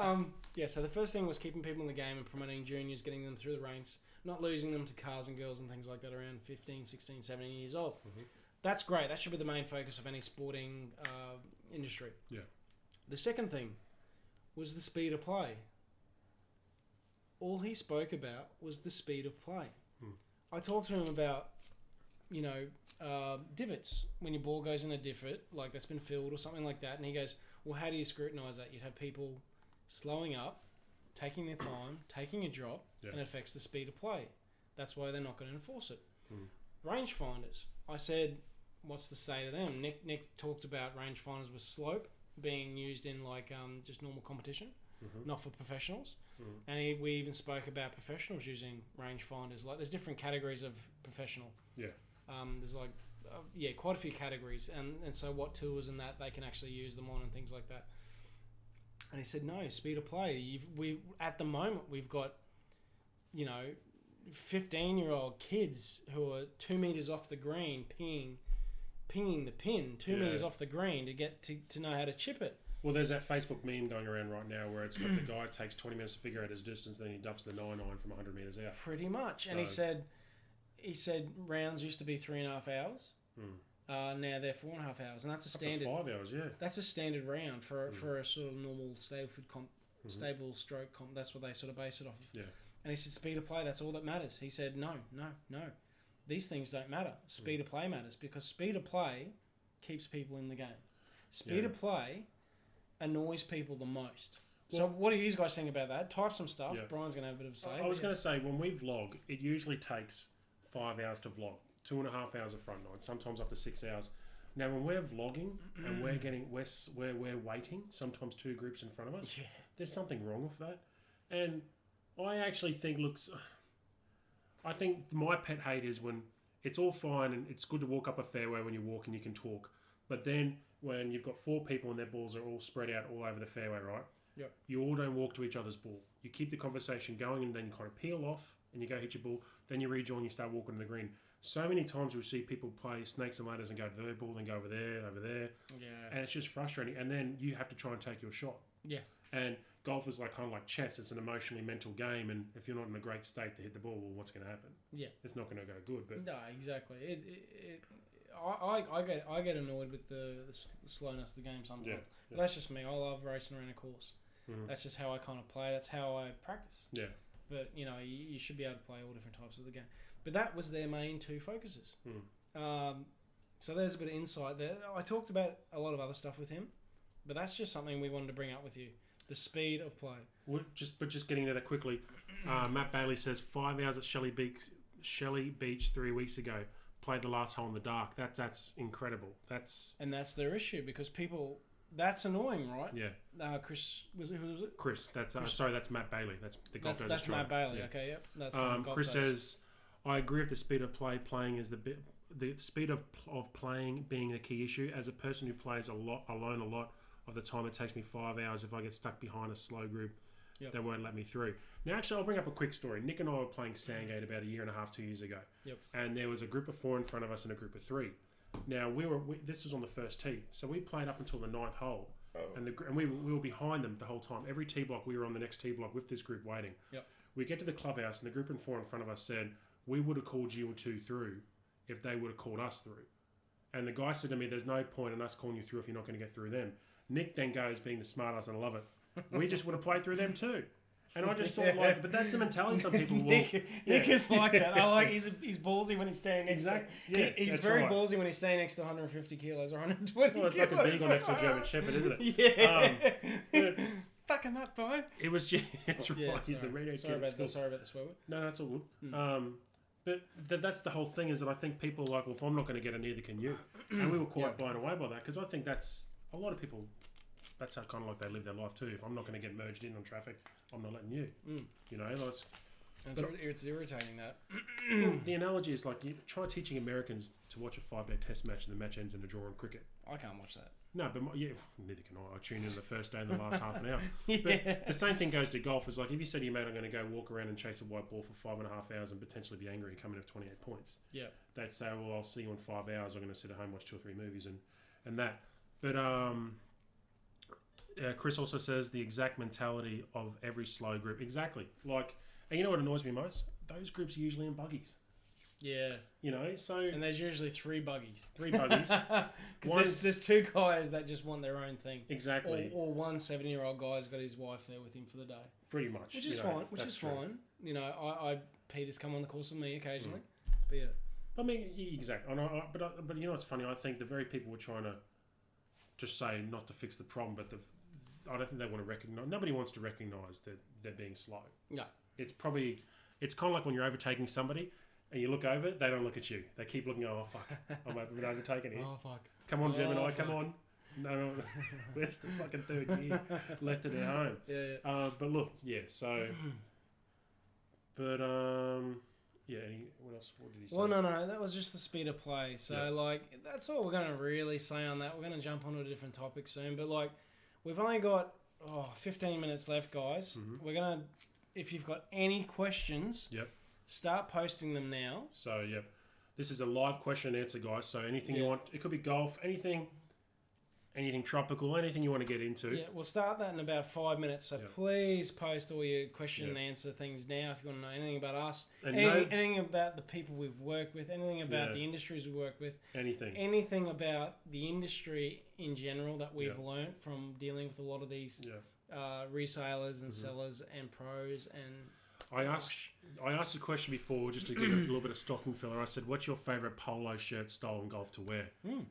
so the first thing was keeping people in the game and promoting juniors, getting them through the ranks, not losing them to cars and girls and things like that around 15, 16, 17 years old. Mm-hmm. That's great. That should be the main focus of any sporting industry. Yeah. The second thing was the speed of play. All he spoke about was the speed of play. I talked to him about, divots. When your ball goes in a divot, like that's been filled or something like that, and he goes, well, how do you scrutinise that? You'd have people slowing up, taking their time, taking a drop, and it affects the speed of play. That's why they're not going to enforce it. Rangefinders. I said, what's the state of them? Nick talked about rangefinders with slope being used in just normal competition, not for professionals. And we even spoke about professionals using rangefinders. Like there's different categories of professional. Yeah. There's quite a few categories, and so what tools and that they can actually use them on and things like that. And he said, no, speed of play. At the moment we've got, 15-year-old kids who are 2 meters off the green pinging the pin 2 meters off the green to get to know how to chip it. Well, there's that Facebook meme going around right now where it's got the guy takes 20 minutes to figure out his distance, then he duffs the 9-iron from 100 meters out. Pretty much. So, and he said rounds used to be 3.5 hours. Now they're 4.5 hours, and that's a standard. 5 hours, yeah. That's a standard round for a sort of normal stable stroke comp. That's what they sort of base it off of. Yeah. And he said speed of play. That's all that matters. He said no. These things don't matter. Speed of play matters because speed of play keeps people in the game. Speed of play annoys people the most. Well, so what do you guys think about that? Type some stuff. Brian's going to have a bit of a say. I was going to say, when we vlog, it usually takes 5 hours to vlog. 2.5 hours of front nine, sometimes up to 6 hours. Now, when we're vlogging and we're waiting, sometimes two groups in front of us, there's something wrong with that. And I actually think, I think my pet hate is when it's all fine and it's good to walk up a fairway when you walk and you can talk. But then when you've got 4 people and their balls are all spread out all over the fairway, right? Yep. You all don't walk to each other's ball. You keep the conversation going and then you kind of peel off and you go hit your ball. Then you rejoin, you start walking to the green. So many times we see people play snakes and ladders and go to their ball, then go over there. Yeah. And it's just frustrating. And then you have to try and take your shot. Yeah. And golf is kind of like chess. It's an emotionally mental game. And if you're not in a great state to hit the ball, well, what's going to happen? Yeah. It's not going to go good. But no, exactly. I get annoyed with the slowness of the game sometimes. Yeah. But that's just me. I love racing around a course. Mm-hmm. That's just how I kind of play. That's how I practice. Yeah. But, you should be able to play all different types of the game. But that was their main 2 focuses. So there's a bit of insight there. I talked about a lot of other stuff with him, but that's just something we wanted to bring up with you. The speed of play. Just getting into that quickly, Matt Bailey says 5 hours at Shelley Beach 3 weeks ago. Played the last hole in the dark. That's incredible. And that's their issue because people That's annoying, right? Yeah. Chris, who was it? Chris. That's Chris. sorry, that's Matt Bailey. That's the golf. That's Matt Bailey. Yeah. Okay, yep. That's from Golf Chris Days. says, I agree with the speed of playing is the speed of playing being the key issue. As a person who plays alone a lot of the time, it takes me 5 hours if I get stuck behind a slow group. Yep. They won't let me through. Now, actually, I'll bring up a quick story. Nick and I were playing Sandgate about a year and a half, 2 years ago. Yep. And there was a group of 4 in front of us and a group of 3. Now, this was on the first tee. So we played up until the 9th hole. Oh. And we were behind them the whole time. Every tee block, we were on the next tee block with this group waiting. Yep. We get to the clubhouse and the group of 4 in front of us said, we would have called you 2 through if they would have called us through. And the guy said to me, there's no point in us calling you through if you're not going to get through them. Nick then goes, being the smart ass, and I love it, we just would have played through them too. And I just thought, but that's the mentality some people will. Nick is like that. I like he's ballsy when he's standing next to... Yeah, he's very ballsy when he's standing next to 150 kilos or 120 Well, it's like a beagle next to a German Shepherd, isn't it? Yeah. Fuck him up, boy. It was just... It's right. Yeah, he's the radio sorry kid. sorry about the swear word. No, that's all good. But that's the whole thing, is that I think people are like, well, if I'm not going to get it, neither can you. And we were quite blown away by that, because I think that's... A lot of people... That's how kind of like they live their life too. If I'm not going to get merged in on traffic, I'm not letting you. You know, it's irritating that. The analogy is like, you try teaching Americans to watch a 5-day test match and the match ends in a draw in cricket. I can't watch that. No, but neither can I. I tune in the first day and the last half an hour. But the same thing goes to golf. Is like, if you said to your mate, I'm going to go walk around and chase a white ball for 5.5 hours and potentially be angry and come in with 28 points. Yeah. They'd say, well, I'll see you in 5 hours. I'm going to sit at home, watch 2 or 3 movies and that. But Chris also says the exact mentality of every slow group. Exactly. Like, and you know what annoys me most? Those groups are usually in buggies. Yeah. You know, so... And there's usually 3 buggies. 3 buggies. Because there's 2 guys that just want their own thing. Exactly. Or one 70-year-old guy's got his wife there with him for the day. Pretty much. Which is fine. Fine. You know, Peter's come on the course with me occasionally. But yeah. I mean, exactly. But you know what's funny? I think the very people were trying to just say not to fix the problem, but I don't think they want to recognise... Nobody wants to recognise that they're being slow. No. It's kind of like when you're overtaking somebody and you look over, they don't look at you. They keep looking, oh, fuck, I'm being overtaken here. Oh, fuck. Come on, Gemini, come on. No, where's the fucking 3rd gear? Left it at home. Yeah. But look, yeah, so... But, yeah, what else? What did he say? Well, no, that was just the speed of play. So, like, that's all we're going to really say on that. We're going to jump onto a different topic soon. But, like, we've only got 15 minutes left, guys. We're going to, if you've got any questions, start posting them now. So, this is a live question and answer, guys. So, anything you want, it could be golf, anything tropical, anything you want to get into. Yeah, we'll start that in about 5 minutes. So, please post all your question and answer things now if you want to know anything about us, anything about the people we've worked with, anything about the industries we work with, anything about the industry in general that we've learnt from dealing with a lot of these resellers and sellers and pros. And I asked a question before just to give a little bit of stocking filler. I said, what's your favourite polo shirt style in golf to wear?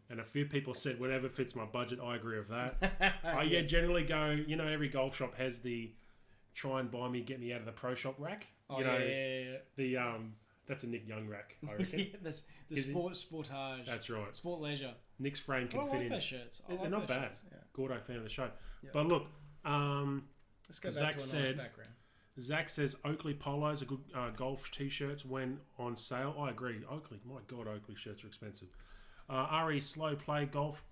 And a few people said, whatever fits my budget. I agree with that. I generally go, you know, every golf shop has the try and buy me, get me out of the pro shop rack. The that's a Nick Young rack, I reckon. The sportage. That's right. Sport leisure. Nick's frame can fit in. Those shirts. They're not bad. Gordo, fan of the show. But look, let's go back to a nice background. Zach says Oakley polos are good golf t-shirts when on sale. I agree. Oakley, my God, Oakley shirts are expensive. RE slow play golf.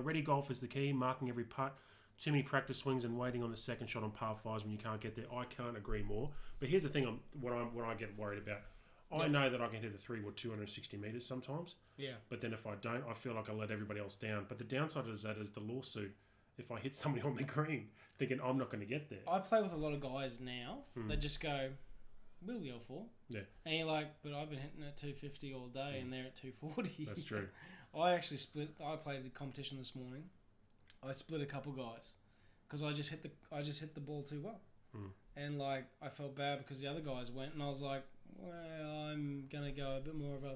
Ready golf is the key. Marking every putt. Too many practice swings and waiting on the second shot on par 5s when you can't get there. I can't agree more. But here's the thing: what I get worried about. I know that I can hit a 3 wood 260 meters sometimes. Yeah. But then if I don't, I feel like I let everybody else down. But the downside of that is the lawsuit. If I hit somebody on the green, thinking I'm not going to get there. I play with a lot of guys now that just go, we'll go for. Yeah. And you're like, but I've been hitting at 250 all day and they're at 240. That's true. I played a competition this morning. I split a couple guys because I just hit the ball too well. And like I felt bad because the other guys went and I was like, well, I'm going to go a bit more of a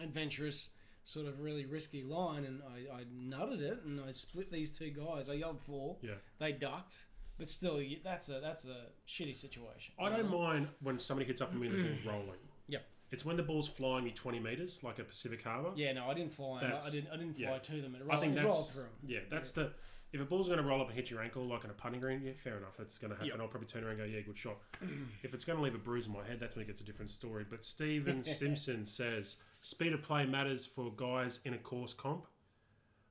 adventurous sort of really risky line, and I nutted it, and I split these 2 guys. I yelled 4. Yeah. They ducked, but still, that's a shitty situation. I don't mind when somebody hits up at me and the ball's rolling. Yep. It's when the ball's flying me 20 metres, like a Pacific Harbour. Yeah, no, I didn't fly. I didn't fly to them. It rolled through them. Yeah, If a ball's going to roll up and hit your ankle like in a putting green, yeah, fair enough. It's going to happen. I'll probably turn around and go, yeah, good shot. If it's going to leave a bruise on my head, that's when it gets a different story. But Stephen Simpson says, speed of play matters for guys in a course comp.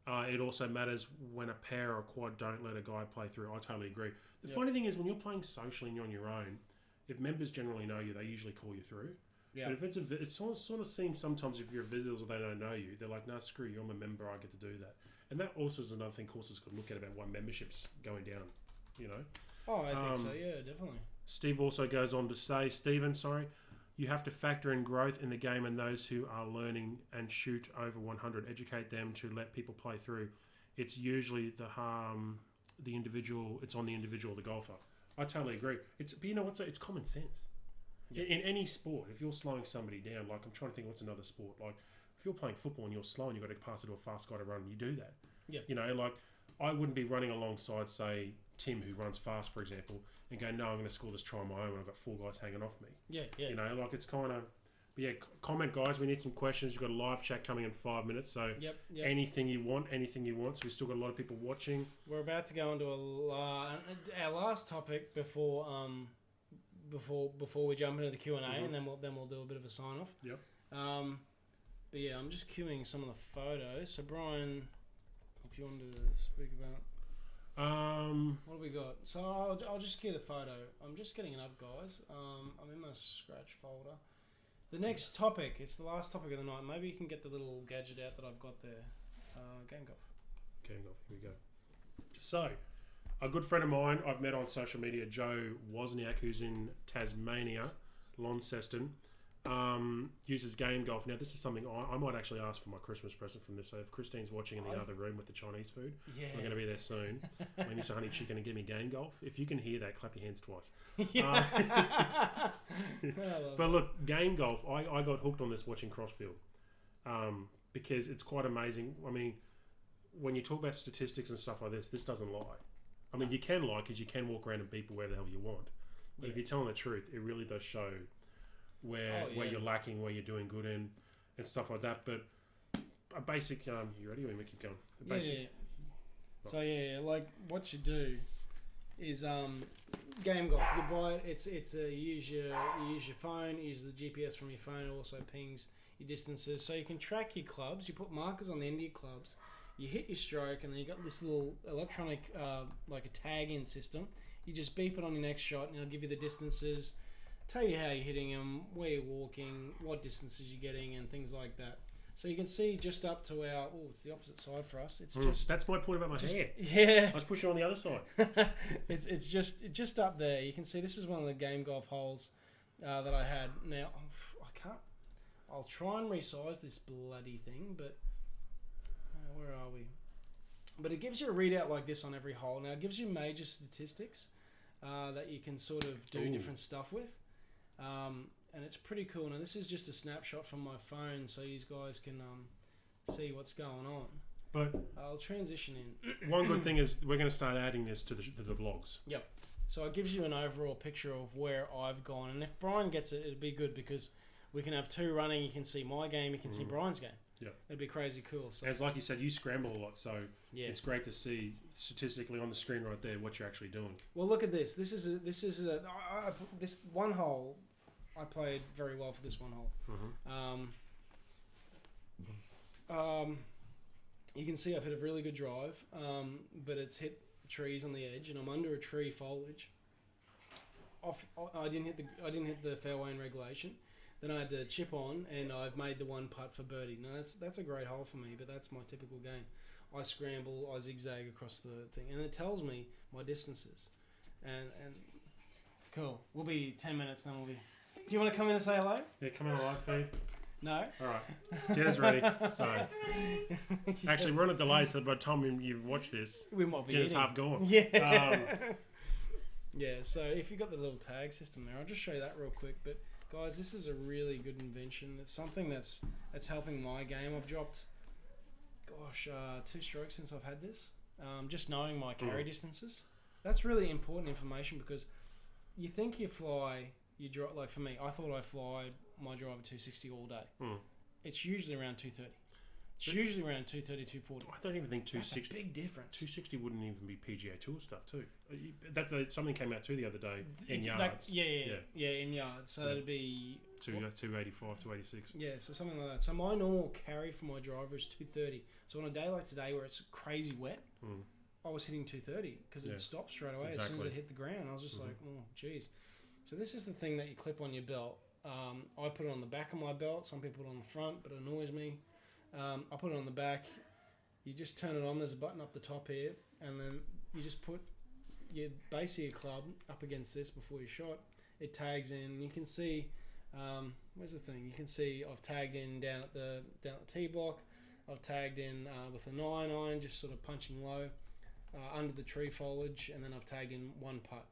It also matters when a pair or a quad don't let a guy play through. I totally agree. The funny thing is when you're playing socially and you're on your own, if members generally know you, they usually call you through. Yeah. But if it's sort of seen sometimes if you're visitors or they don't know you, they're like, nah, screw you, I'm a member, I get to do that. And that also is another thing courses could look at about why membership's going down, you know? Oh, I think so, yeah, definitely. Steve also goes on to say, you have to factor in growth in the game and those who are learning and shoot over 100. Educate them to let people play through. It's usually the individual, it's on the individual, the golfer. I totally agree. But you know what? It's common sense. Yeah. In any sport, if you're slowing somebody down, like I'm trying to think what's another sport, like if you're playing football and you're slow and you've got to pass it to a fast guy to run, you do that. Yeah. You know, like I wouldn't be running alongside, say, Tim who runs fast, for example, and go, no, I'm going to score this try on my own when I've got 4 guys hanging off me. Yeah, yeah. You know, like it's kind of... But yeah, comment, guys. We need some questions. We've got a live chat coming in 5 minutes, so yep. anything you want. So we've still got a lot of people watching. We're about to go into our last topic before we jump into the Q&A, and then we'll do a bit of a sign off. Yep. But yeah, I'm just queuing some of the photos. So Brian, if you wanted to speak about, what have we got? So I'll just cue the photo. I'm just getting it up, guys. I'm in my scratch folder. The next topic, it's the last topic of the night. Maybe you can get the little gadget out that I've got there. Game golf. Game golf, here we go. So, a good friend of mine I've met on social media, Joe Wozniak, who's in Tasmania, Launceston, uses Game Golf. Now, this is something I might actually ask for my Christmas present from this. So if Christine's watching in the other room with the Chinese food, I'm going to be there soon. Maybe some honey chicken and give me Game Golf. If you can hear that, clap your hands twice. But look, Game Golf, I got hooked on this watching Crossfield because it's quite amazing. I mean, when you talk about statistics and stuff like this doesn't lie. I mean, you can lie because you can walk around and beat where the hell you want. But if you're telling the truth, it really does show where you're lacking, where you're doing good in, and stuff like that. But a basic, you ready? Let me keep going. So like what you do is Game Golf. You buy it. It's you use your phone, use the GPS from your phone. It also pings your distances, so you can track your clubs. You put markers on the end of your clubs. You hit your stroke, and then you got this little electronic like a tag-in system. You just beep it on your next shot, and it'll give you the distances, tell you how you're hitting them, where you're walking, what distances you're getting, and things like that. So you can see just up to our... Oh, it's the opposite side for us. It's just... That's my point about my hair. Yeah. I was pushing on the other side. It's just up there. You can see this is one of the Game Golf holes that I had. Now, I can't... I'll try and resize this bloody thing, but... where are we? But it gives you a readout like this on every hole. Now, it gives you major statistics that you can sort of do different stuff with. And it's pretty cool. Now, this is just a snapshot from my phone, so you guys can see what's going on. But I'll transition in. One good thing is we're going to start adding this to the vlogs. Yep. So it gives you an overall picture of where I've gone. And if Brian gets it, it'd be good because we can have 2 running. You can see my game. You can see Brian's game. Yeah, it'd be crazy cool. So. As like you said, you scramble a lot, so it's great to see statistically on the screen right there what you're actually doing. Well, look at this. This one hole. I played very well for this one hole. You can see I've hit a really good drive, but it's hit trees on the edge, and I'm under a tree foliage. I didn't hit the fairway in regulation. Then I had to chip on, and I've made the 1 putt for birdie. Now that's a great hole for me, but that's my typical game. I scramble, I zigzag across the thing, and it tells me my distances. And cool. We'll be 10 minutes, then we'll be. Do you want to come in and say hello? Yeah, come in the live feed. No. All right. Jenna's ready. So actually, we're on a delay, so by the time you've watched this, we might be. Jenna's half gone. Yeah. Yeah. So if you got the little tag system there, I'll just show you that real quick, but. Guys, this is a really good invention. It's something that's helping my game. I've dropped, 2 strokes since I've had this. Just knowing my carry distances. That's really important information because you think you drive, like for me, I thought I fly my driver 260 all day. It's usually around 230. It's usually around 230, 240. I don't even think That's a 260. big difference. 260 wouldn't even be PGA Tour stuff too. Something came out too the other day in That- yards. yeah, in yards. So Yeah. that'd be 285, 286. yeah, so something like that. So my normal carry for my driver is 230. So on a day like today where it's crazy wet, Mm. I was hitting 230 because Yeah. it stopped straight away as soon as Exactly. it hit the ground. I was just Mhm. like, oh, geez. So this is the thing that you clip on your belt. I put it on the back of my belt. Some people put it on the front, but it annoys me. I put it on the back. You just turn it on. There's a button up the top here, and then you just put your base of your club up against this before you shot. It tags in. You can see. Where's the thing? You can see I've tagged in down at the tee block. I've tagged in with a 9 iron, just sort of punching low under the tree foliage, and then I've tagged in one putt.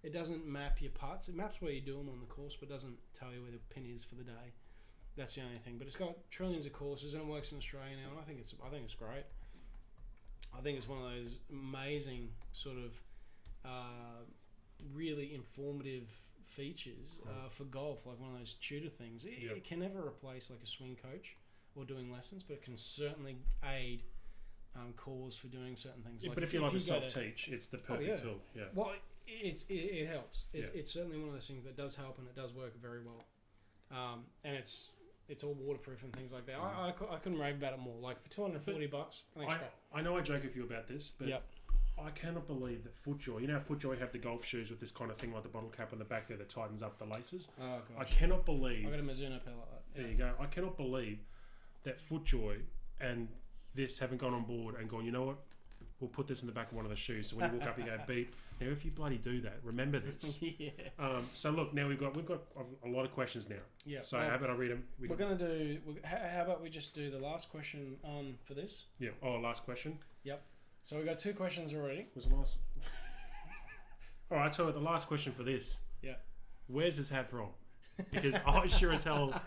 It doesn't map your putts. It maps where you do them on the course, but doesn't tell you where the pin is for the day. That's the only thing. But it's got trillions of courses, and it works in Australia now, and I think it's great. I think it's one of those amazing sort of really informative features for golf, like one of those tutor things. It can never replace like a swing coach or doing lessons, but it can certainly aid calls for doing certain things. Yeah, like but if you like to go there- self-teach, it's the perfect tool. Yeah. Well, it helps. Yeah. It's certainly one of those things that does help, and it does work very well. And it's all waterproof and things like that. I couldn't rave about it more. Like for $240, I think it's great. I know I joke with you about this, but Yep. I cannot believe that FootJoy, you know how FootJoy have the golf shoes with this kind of thing like the bottle cap on the back there that tightens up the laces? Oh I gosh, cannot believe... I got a Mizuno pair like that. There you go. I cannot believe that FootJoy and this haven't gone on board and gone, you know what? We'll put this in the back of one of the shoes. So when you walk up, you go, beep. Now, if you bloody do that, remember this. Yeah. So look, now we've got a lot of questions now. Yeah. So well, how about I read them? we're gonna do. How about we just do the last question on for this? Yeah. Oh, last question. So we got 2 questions already. Was the last. All right. So the last question for this. Yeah. Where's this hat from? Because I sure as hell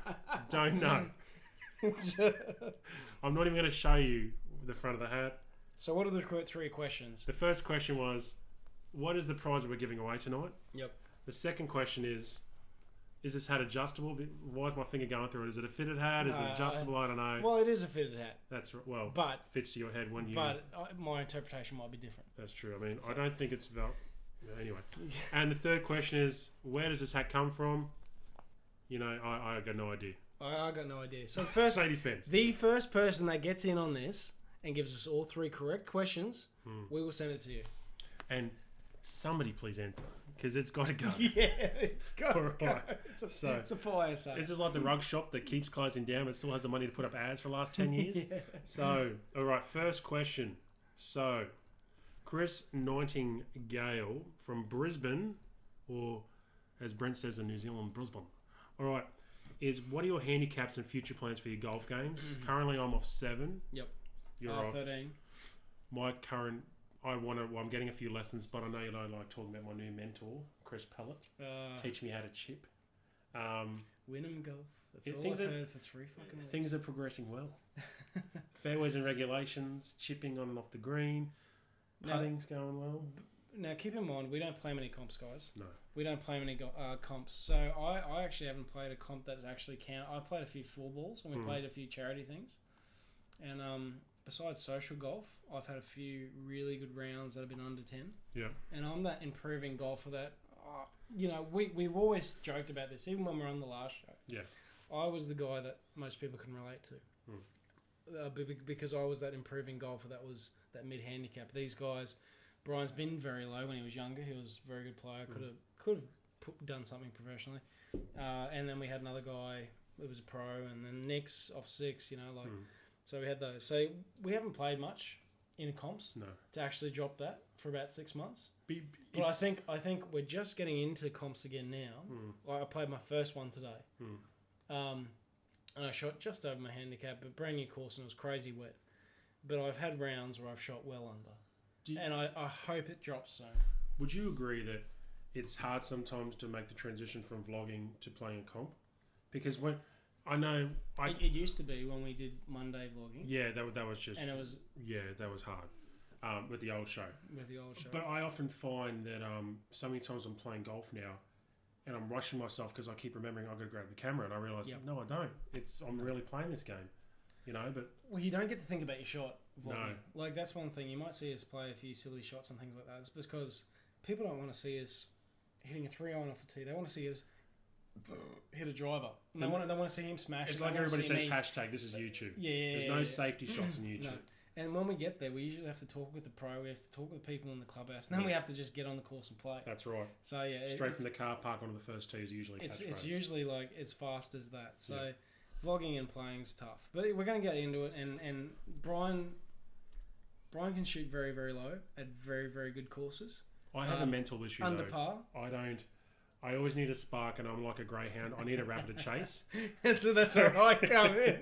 don't know. I'm not even going to show you the front of the hat. So what are the 3 questions? The first question was, what is the prize that we're giving away tonight? Yep. The second question is this hat adjustable? Why is my finger going through it? Is it a fitted hat? Is it adjustable? I don't know. Well, it is a fitted hat. That's right. Well, But fits to your head when you... But my interpretation might be different. That's true. I mean, I don't think it's... Anyway. And the third question is, where does this hat come from? You know, I got no idea. I got no idea. So first, Mercedes-Benz. the first person that gets in on this and gives us all 3 correct questions, we will send it to you. And somebody please enter, because it's got to go. Yeah, it's got to go. Alright. It's a fire sale. This is like the rug shop that keeps closing down but still has the money to put up ads for the last 10 years. Yeah. So, all right, first question. So, Chris Nightingale from Brisbane, or as Brent says in New Zealand, Brisbane. All right, is what are your handicaps and future plans for your golf games? Currently, I'm off 7. Yep. You're off. 13. My current, I'm getting a few lessons, but I know you don't like talking about my new mentor, Chris Pellet. Teach me how to chip. Wynnum Golf. That's all things I've are- heard for 3 fucking weeks. Things are progressing well. Fairways and regulations, chipping on and off the green, Now- putting's going well. Now, keep in mind, we don't play many comps, guys. No. We don't play many comps. So I actually haven't played a comp that's actually count. I've played a few 4 balls and we played a few charity things. And besides social golf, I've had a few really good rounds that have been under 10. Yeah. And I'm that improving golfer that, you know, we've always joked about this, even when we were on the last show. Yeah. I was the guy that most people can relate to. Because I was that improving golfer that was that mid-handicap. These guys... Brian's been very low when he was younger. He was a very good player. Could have done something professionally. And then we had another guy who was a pro, and then Nick's off 6. You know, so we had those. So we haven't played much in comps to actually drop that for about 6 months. But I think we're just getting into comps again now. I played my first one today, and I shot just over my handicap. But brand new course, and it was crazy wet. But I've had rounds where I've shot well under. And I hope it drops soon. Would you agree that it's hard sometimes to make the transition from vlogging to playing a comp? Because when I know it used to be when we did Monday vlogging. Yeah, that was just... And it was... Yeah, that was hard with the old show. But I often find that so many times I'm playing golf now and I'm rushing myself because I keep remembering I've got to grab the camera and I realise, no, I don't. I'm really playing this game. you know. But Well, you don't get to think about your shot vlogging. No. Like, that's one thing. You might see us play a few silly shots and things like that. It's because people don't want to see us hitting a 3-iron off the tee. They want to see us hit a driver. And they want to see him smash. it's They like wanna everybody see says me- hashtag this is YouTube. Yeah. There's no safety shots on YouTube. No. And when we get there, we usually have to talk with the pro. We have to talk with the people in the clubhouse. And then we have to just get on the course and play. That's right. So, yeah. Straight from the car park onto the first tee is usually It's catchphrase. usually like as fast as that. So vlogging and playing is tough. But we're going to get into it. And Brian can shoot very, very low at very, very good courses. I have a mental issue Under though. par. I always need a spark, and I'm like a greyhound. I need a rabbit to chase. That's where I come in.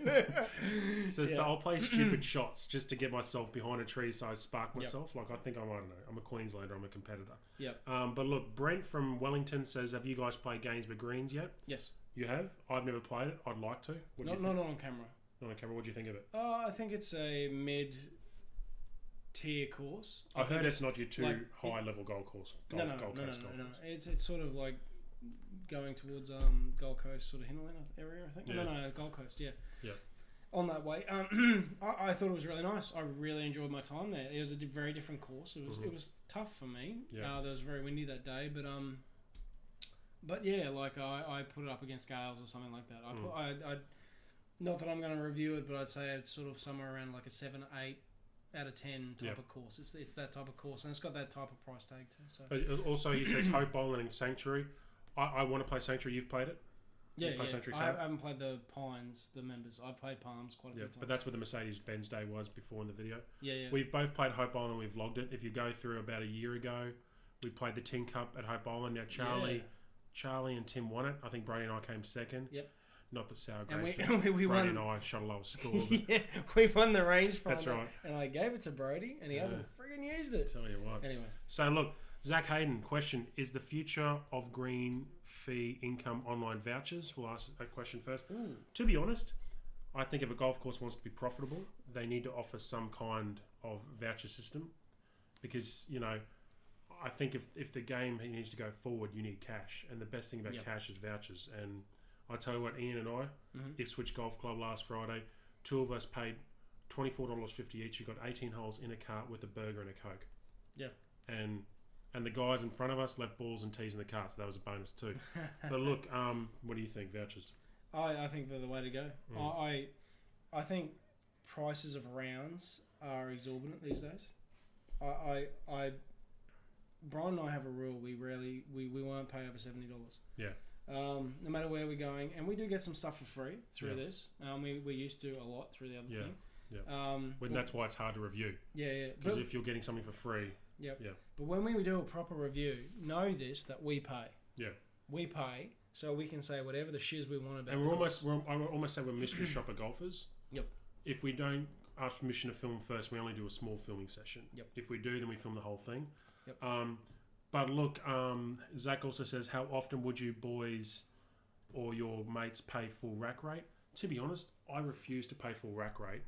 So I'll play stupid shots just to get myself behind a tree, so I spark myself. Like I think I don't know. I'm a Queenslander. I'm a competitor. Yep. But look, Brent from Wellington says, "Have you guys played games with greens yet?" Yes. You have. I've never played it. I'd like to. What do you Not think? on camera. Not on camera. What do you think of it? I think it's a mid-tier course. I've heard it's not your too like, high-level golf course. No. It's sort of like going towards Gold Coast, sort of hinterland area, I think. Yeah. No, Gold Coast, yeah. Yeah. On that way, I thought it was really nice. I really enjoyed my time there. It was a very different course. It was tough for me. Yeah. There was very windy that day, but yeah, like I put it up against Gales or something like that. I not that I'm going to review it, but I'd say it's sort of somewhere around like a 7, 8 out of 10 type of course. It's that type of course, and it's got that type of price tag too. So. But also, he says Hope Bowling and Sanctuary. I want to play Sanctuary. You've played it? Yeah. Sanctuary I haven't played the Pines, the members. I played Palms quite a few times. But that's what the Mercedes-Benz day was before in the video. Yeah. We've both played Hope Island and we've vlogged it. If you go through about a year ago, we played the Tin Cup at Hope Island. Now Charlie and Tim won it. I think Brady and I came second. Yep. Not the sour And grapes. we Brady won. and I shot a lower score. Yeah, we won the range. That's right. And I gave it to Brody, and he hasn't friggin' used it. Tell you what. Anyways. So look, Zach Hayden, question: is the future of green fee income online vouchers? We'll ask that question first. Ooh. To be honest, I think if a golf course wants to be profitable, they need to offer some kind of voucher system, because I think if the game needs to go forward, you need cash, and the best thing about cash is vouchers. And I tell you what, Ian and I, Ipswich Golf Club last Friday, 2 of us paid $24.50 each. We got 18 holes in a cart with a burger and a Coke. Yeah. And the guys in front of us left balls and tees in the cart, so that was a bonus too. But look, what do you think, vouchers? I think they're the way to go. I think prices of rounds are exorbitant these days. Brian and I have a rule: we won't pay over $70. Yeah. No matter where we're going, and we do get some stuff for free through this. We used to a lot through the other thing. Yeah. That's why it's hard to review. Yeah. Because if you're getting something for free. Yep. Yeah. But when we do a proper review, know this, that we pay. Yeah. We pay, so we can say whatever the shiz we want about. And I almost say we're mystery shopper golfers. Yep. If we don't ask permission to film first, we only do a small filming session. Yep. If we do, then we film the whole thing. Yep. But look, Zach also says, how often would you boys or your mates pay full rack rate? To be honest, I refuse to pay full rack rate,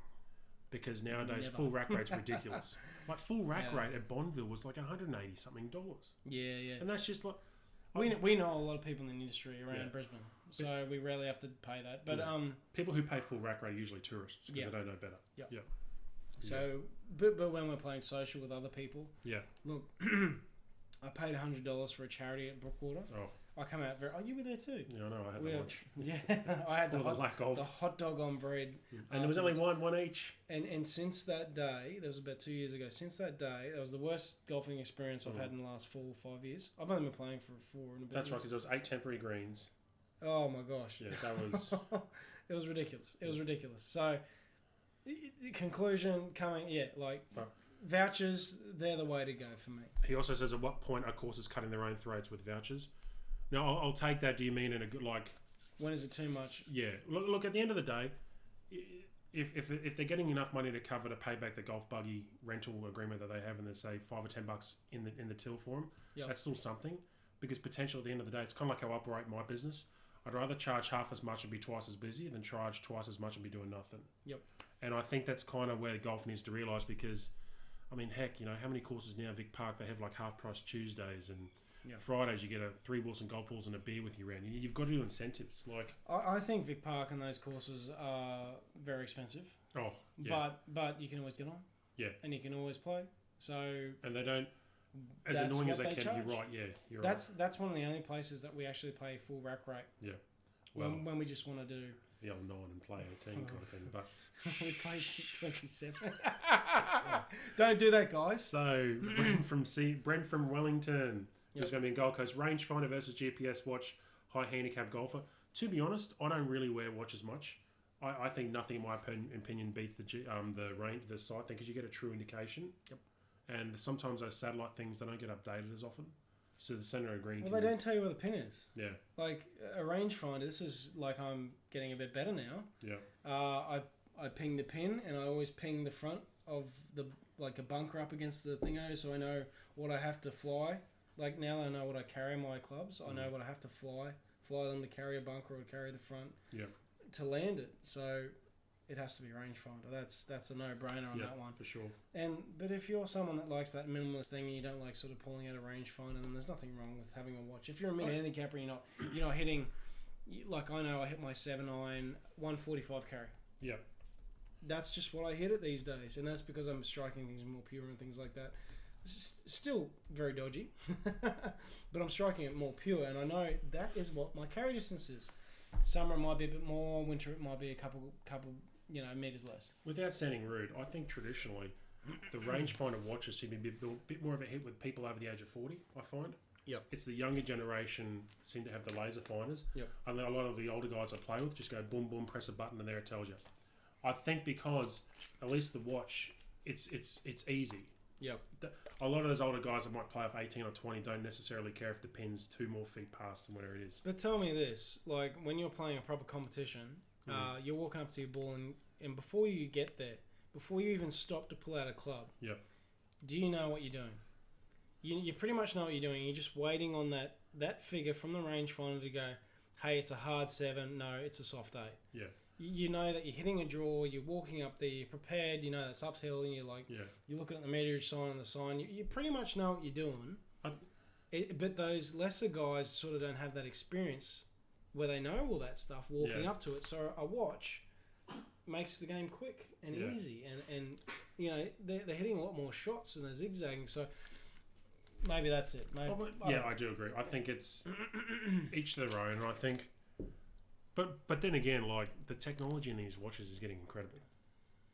because nowadays full rack rate's ridiculous. Like full rack rate at Bonneville was like $180 something. Yeah. And that's just like... We know a lot of people in the industry around Brisbane, so we rarely have to pay that. But people who pay full rack rate are usually tourists because they don't know better. Yeah. So, but when we're playing social with other people, look, I paid $100 for a charity at Brookwater. Oh. I come out very... Oh, you were there too. Yeah, I know. I had the lunch. Yeah, I had the the hot dog on bread. And there was only one each. And since that day, that was about 2 years ago, since that day, that was the worst golfing experience I've had in the last 4 or 5 years. I've only been playing for 4 and a bit That's right, years. because there was 8 temporary greens. Oh my gosh. Yeah, that was... It was ridiculous. It was ridiculous. So, conclusion coming... Yeah, like... Vouchers, they're the way to go for me. He also says, at what point are courses cutting their own throats with vouchers? Now, I'll take that. Do you mean in a good, like... When is it too much? Yeah. Look, at the end of the day, if they're getting enough money to cover to pay back the golf buggy rental agreement that they have, and they say $5 or $10 in the till for them, that's still something. Because potentially at the end of the day, it's kind of like how I operate my business. I'd rather charge half as much and be twice as busy than charge twice as much and be doing nothing. Yep. And I think that's kind of where golf needs to realise, because... I mean, heck, how many courses now, Vic Park, they have like half-price Tuesdays, and Yeah. Fridays you get a 3 Wilson golf balls and a beer with you around. You've got to do incentives. Like, I think Vic Park and those courses are very expensive. oh, yeah. But you can always get on. Yeah. And you can always play. So And they don't, as that's annoying as what they can, charge. you're right, yeah. You're That's one of the only places that we actually pay full rack rate. Yeah. Well, When we just want to do... the old 9 and play 18 kind of thing. But we played 27. Don't do that, guys. so, Brent from Wellington, who's going to be in Gold Coast. Rangefinder versus GPS watch, high handicap golfer. To be honest, I don't really wear watches much. I think nothing, in my opinion, beats the sight thing because you get a true indication. Yep. And sometimes those satellite things, they don't get updated as often. So the center of green. Well, they don't tell you where the pin is. Yeah. Like a rangefinder, this is like I'm getting a bit better now. Yeah. I ping the pin and I always ping the front of the like a bunker up against the thingo, so I know what I have to fly. Like now I know what I carry my clubs. I know what I have to fly them to carry a bunker or carry the front. Yeah. To land it, so it has to be rangefinder. That's a no-brainer on that one for sure. But if you're someone that likes that minimalist thing and you don't like sort of pulling out a rangefinder, then there's nothing wrong with having a watch. If you're a mid handicapper, you're not hitting. Like I know I hit my 7-iron 145 carry. Yeah. That's just what I hit it these days, and that's because I'm striking things more pure and things like that. It's still very dodgy, but I'm striking it more pure, and I know that is what my carry distance is. Summer it might be a bit more, winter it might be a couple meters less. Without sounding rude, I think traditionally the rangefinder watches seem to be a bit more of a hit with people over the age of 40, I find. Yep. It's the younger generation seem to have the laser finders. Yep. And a lot of the older guys I play with just go boom, boom, press a button and there it tells you. I think because at least the watch, it's easy. Yep. A lot of those older guys that might play off 18 or 20 don't necessarily care if the pin's 2 more feet past them, whatever it is. But tell me this, like when you're playing a proper competition, you're walking up to your ball and before you get there, before you even stop to pull out a club, yep. Do you know what you're doing? You pretty much know what you're doing. You're just waiting on that figure from the rangefinder to go, hey, it's a hard 7, no, it's a soft 8. Yeah. You know that you're hitting a draw, you're walking up there, you're prepared, you know that's uphill, and you're like, you're looking at the meterage sign and the sign. You pretty much know what you're doing. But those lesser guys sort of don't have that experience where they know all that stuff walking up to it. So a watch makes the game quick and easy. And you know, they're hitting a lot more shots and they're zigzagging. So maybe that's it. Maybe, I do agree. I think it's each to their own. And I think... But then again, like, the technology in these watches is getting incredible.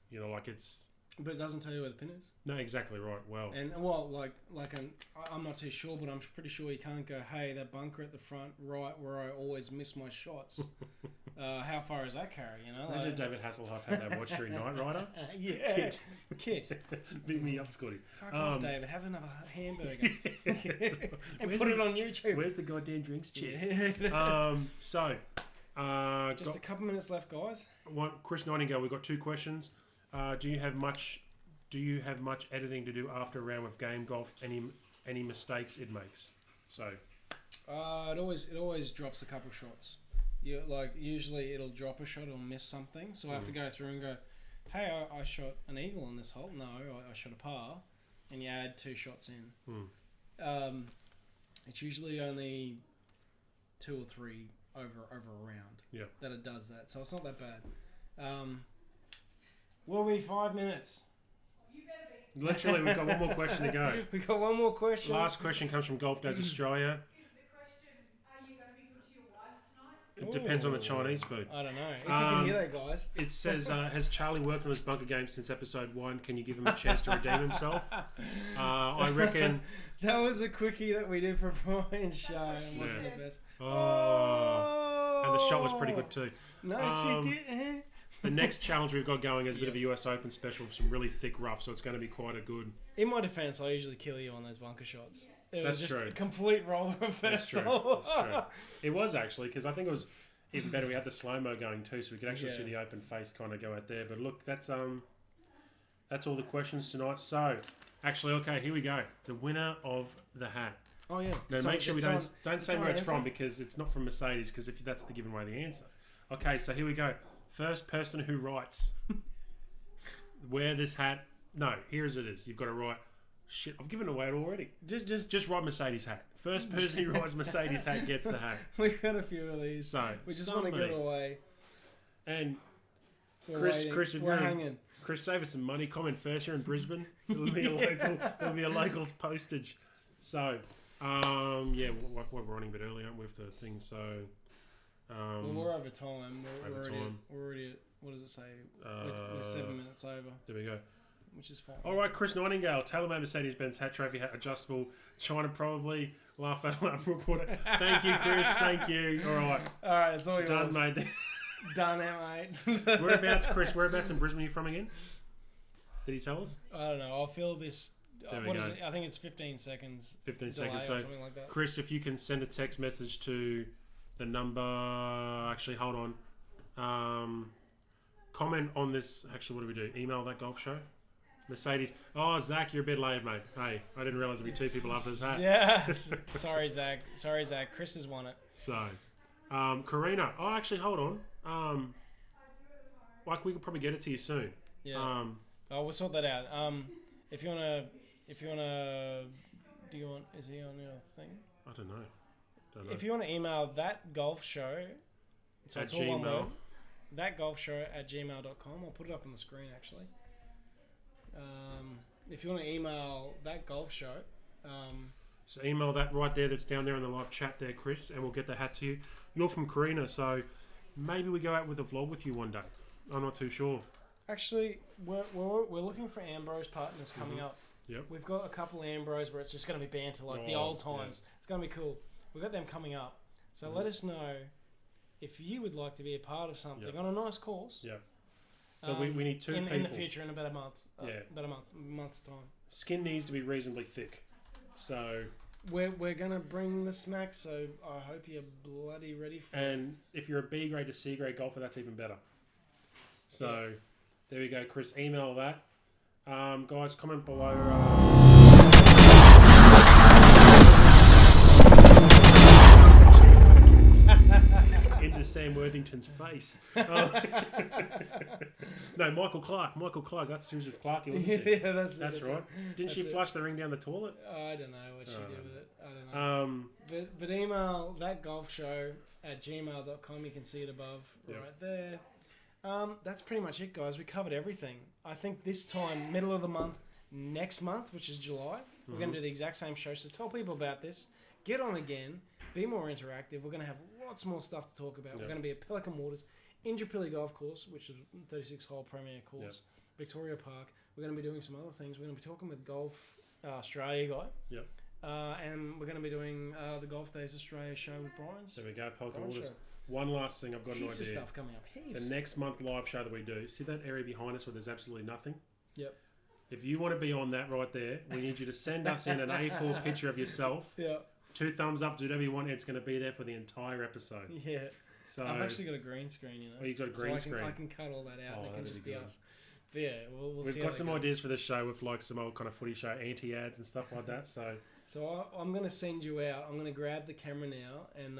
You know, like it's... But it doesn't tell you where the pin is. No, exactly right. Well... And, I'm not too sure, but I'm pretty sure you can't go, hey, that bunker at the front, right where I always miss my shots. How far is that carry, you know? Imagine David Hasselhoff had that watch during Knight Rider. Yeah. Kid. Beat me up, Scotty. Fuck off, David. Have another hamburger. And put it on YouTube. Where's the goddamn drinks chair? Just a couple minutes left, guys. Chris Nightingale, we've got 2 questions. Do you have much editing to do after a round with game golf? Any mistakes it makes? So, it always drops a couple shots. Usually it'll drop a shot, it'll miss something. So I have to go through and go, hey, I shot an eagle on this hole. No, I shot a par, and you add 2 shots in. It's usually only 2 or 3 over a round that it does that, so it's not that bad. Will be 5 minutes. You better be. Literally, we've got one more question to go. We got one more question. Last question comes from Golf Days Australia. Is the question, are you going to be good to your wives tonight? It depends on the Chinese food. I don't know. If you can hear that, guys. It says, has Charlie worked on his bunker game since episode 1? Can you give him a chance to redeem himself? I reckon... That was a quickie that we did for Brian's show. It wasn't the best. Oh. And the shot was pretty good too. No, she did. The next challenge we've got going is a bit of a US Open special with some really thick rough, so it's going to be quite a good... In my defence, I usually kill you on those bunker shots. It That's was just true. a complete roller reversal. That's true. It was actually, because I think it was even better. We had the slow-mo going too, so we could actually see the open face kind of go out there. But look, that's all the questions tonight. So, actually, okay, here we go. The winner of the hat. Oh, yeah. Now, make sure we don't say where it's from, because it's not from Mercedes, because if that's giving away the answer. Okay, so here we go. First person who writes, wear this hat. No, here as it is. You've got to write, Shit, I've given away it already. Just Just ride Mercedes hat. First person who rides Mercedes hat gets the hat. we've got a few of these. So, We just want to get away. And We're Chris, waiting. Chris, if we're you're in- hanging. Chris, save us some money. Comment first. You're in Brisbane. It'll be a local. It'll be a local postage. So, yeah, we're running a bit early, aren't we, with the thing? So, Well, we're over time. over time. We're already. What does it say? We're 7 minutes over, there we go. which is fine. All right, Chris Nightingale, TaylorMade Mercedes-Benz hat trophy hat adjustable. Trying to probably laugh at recorder. Thank you, Chris. Thank you. All right, All right, it's all yours. done, mate. Done it, mate. Whereabouts, Chris? Whereabouts in Brisbane are you from again? Did he tell us? I don't know. I'll fill this. There we What is go. it? I think it's 15 seconds. 15 delay seconds. or So, something like that. Chris, if you can send a text message to the number. Actually, hold on. Comment on this. Actually, what do we do? Email that golf show. Mercedes. Oh, Zach, you're a bit late, mate. Hey, I didn't realise there'd be two people after this hat. Yeah. Sorry, Zach. Chris has won it. So, Karina. Oh, actually, hold on. Like we could probably get it to you soon. Yeah. Oh, we'll sort that out. If you wanna, do you want? Is he on your thing? I don't know. If you want to email that golf show, so At it's all one Gmail. word. That golf show at gmail.com. I'll put it up on the screen actually. If you want to email that golf show, So email that right there. That's down there in the live chat there, Chris, and we'll get the hat to you. You're from Karina, so maybe we go out with a vlog with you one day. I'm not too sure. actually, we're looking for Ambrose partners coming up. Yep. We've got a couple of Ambrose where it's just going to be banter like the Oh, old times. It's going to be cool. We've got them coming up. So let us know if you would like to be a part of something Yep. on a nice course. Yeah. But we need two in people. the future, in about a month. Yeah. About a month's time. Skin needs to be reasonably thick. So, We're gonna bring the smack, so I hope you're bloody ready for it. and if you're a B grade to C grade golfer, that's even better. So, there we go, Chris. Email that. Guys, comment below. Into Sam Worthington's face. Oh. No, Michael Clark. Michael Clark. That's Susan Clarkie, wasn't she? Yeah, that's it, That's right. Didn't she That's it. flush the ring down the toilet? I don't know what she Oh, did with it. I don't know. But email that golf show at gmail.com. You can see it above Yep. right there. That's pretty much it, guys. We covered everything. I think this time, middle of the month, next month, which is July, we're going to do the exact same show. So tell people about this. Get on again. Be more interactive. We're going to have lots more stuff to talk about. Yep. We're going to be at Pelican Waters, Indooroopilly Golf Course, which is a 36-hole premier course, Yep. Victoria Park. We're going to be doing some other things. We're going to be talking with Golf Australia guy. Yep. And we're going to be doing the Golf Days Australia show with Brian's. There we go, Pelican Brian's Waters. show. One last thing, I've got Heaps an of idea. stuff coming up. Heaps. The next month live show that we do, see that area behind us where there's absolutely nothing? Yep. If you want to be on that right there, we need you to send us in an A4 picture of yourself. Yeah. 2 thumbs up, do whatever you want. It's going to be there for the entire episode. Yeah. So, I've actually got a green screen, you know. Oh, you've got a green so screen. I can cut all that out Oh, and it can that'd just be be good. us. But yeah, we'll we've see how got that some goes. ideas for this show with like some old kind of footy show anti-ads and stuff like that. So So I'm going to send you out. I'm going to grab the camera now and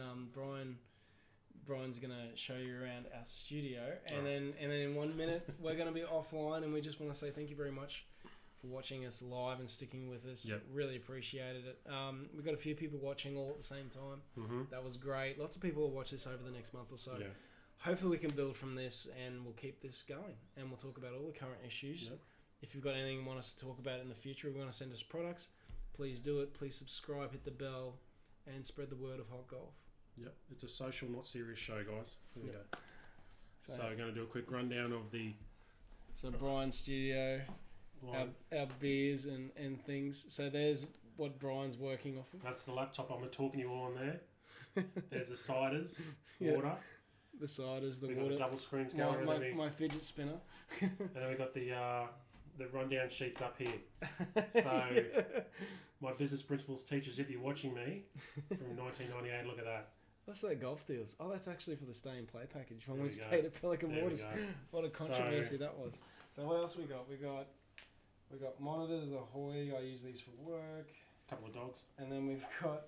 Brian's going to show you around our studio. And then in 1 minute, we're going to be offline and we just want to say thank you very much for watching us live and sticking with us. Yep. Really appreciated it. We've got a few people watching all at the same time. mm-hmm. That was great. Lots of people will watch this over the next month or so. Yeah. Hopefully we can build from this and we'll keep this going and we'll talk about all the current issues. Yep. If you've got anything you want us to talk about in the future, we want to send us products, please do it. Please subscribe, hit the bell, and spread the word of Hot Golf. Yep. It's a social, not serious show, guys. There we Yep. go. So we're going to do a quick rundown of the So Brian's studio, our beers and things. So there's what Brian's working off of. That's the laptop I'm talking you all on there. There's the ciders, Yeah. water. The ciders, the We've got water, the double screens going, my fidget spinner. and then we've got the rundown sheets up here. So my business principles teachers, if you're watching me from 1998, look at that. What's that golf deals? Oh, that's actually for the stay and play package when There we we go. stayed at Pelican There we Waters. go. What a controversy that was. So what else we got? We got monitors, Ahoy. I use these for work. Couple of dogs. And then we've got,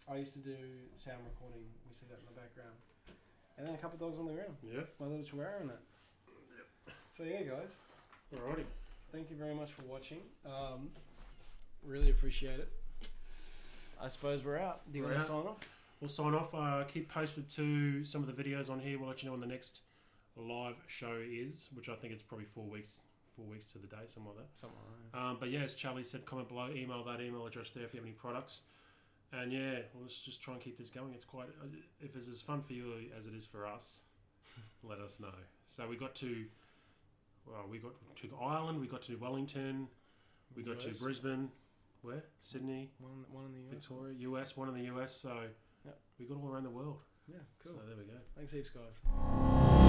I used to do sound recording. We see that in the background. And then a couple of dogs on the ground. Yep. My little chihuahua and that. So yeah, guys. Alrighty. Thank you very much for watching. Really appreciate it. I suppose we're out. Do you We're want to out. sign off? We'll sign off. Keep posted to some of the videos on here. We'll let you know when the next live show is, which I think it's probably 4 weeks. 4 weeks to the day, something like that. Something like that. But yeah, as Charlie said, comment below, email that email address there if you have any products. And yeah, let's just try and keep this going. It's quite, if it's as fun for you as it is for us, let us know. So we got to Ireland, we got to Wellington, we got US. to Brisbane, where? Sydney, One in the US. Victoria, US, one in the US. So Yep. we got all around the world. Yeah, cool. So there we go. Thanks heaps, guys.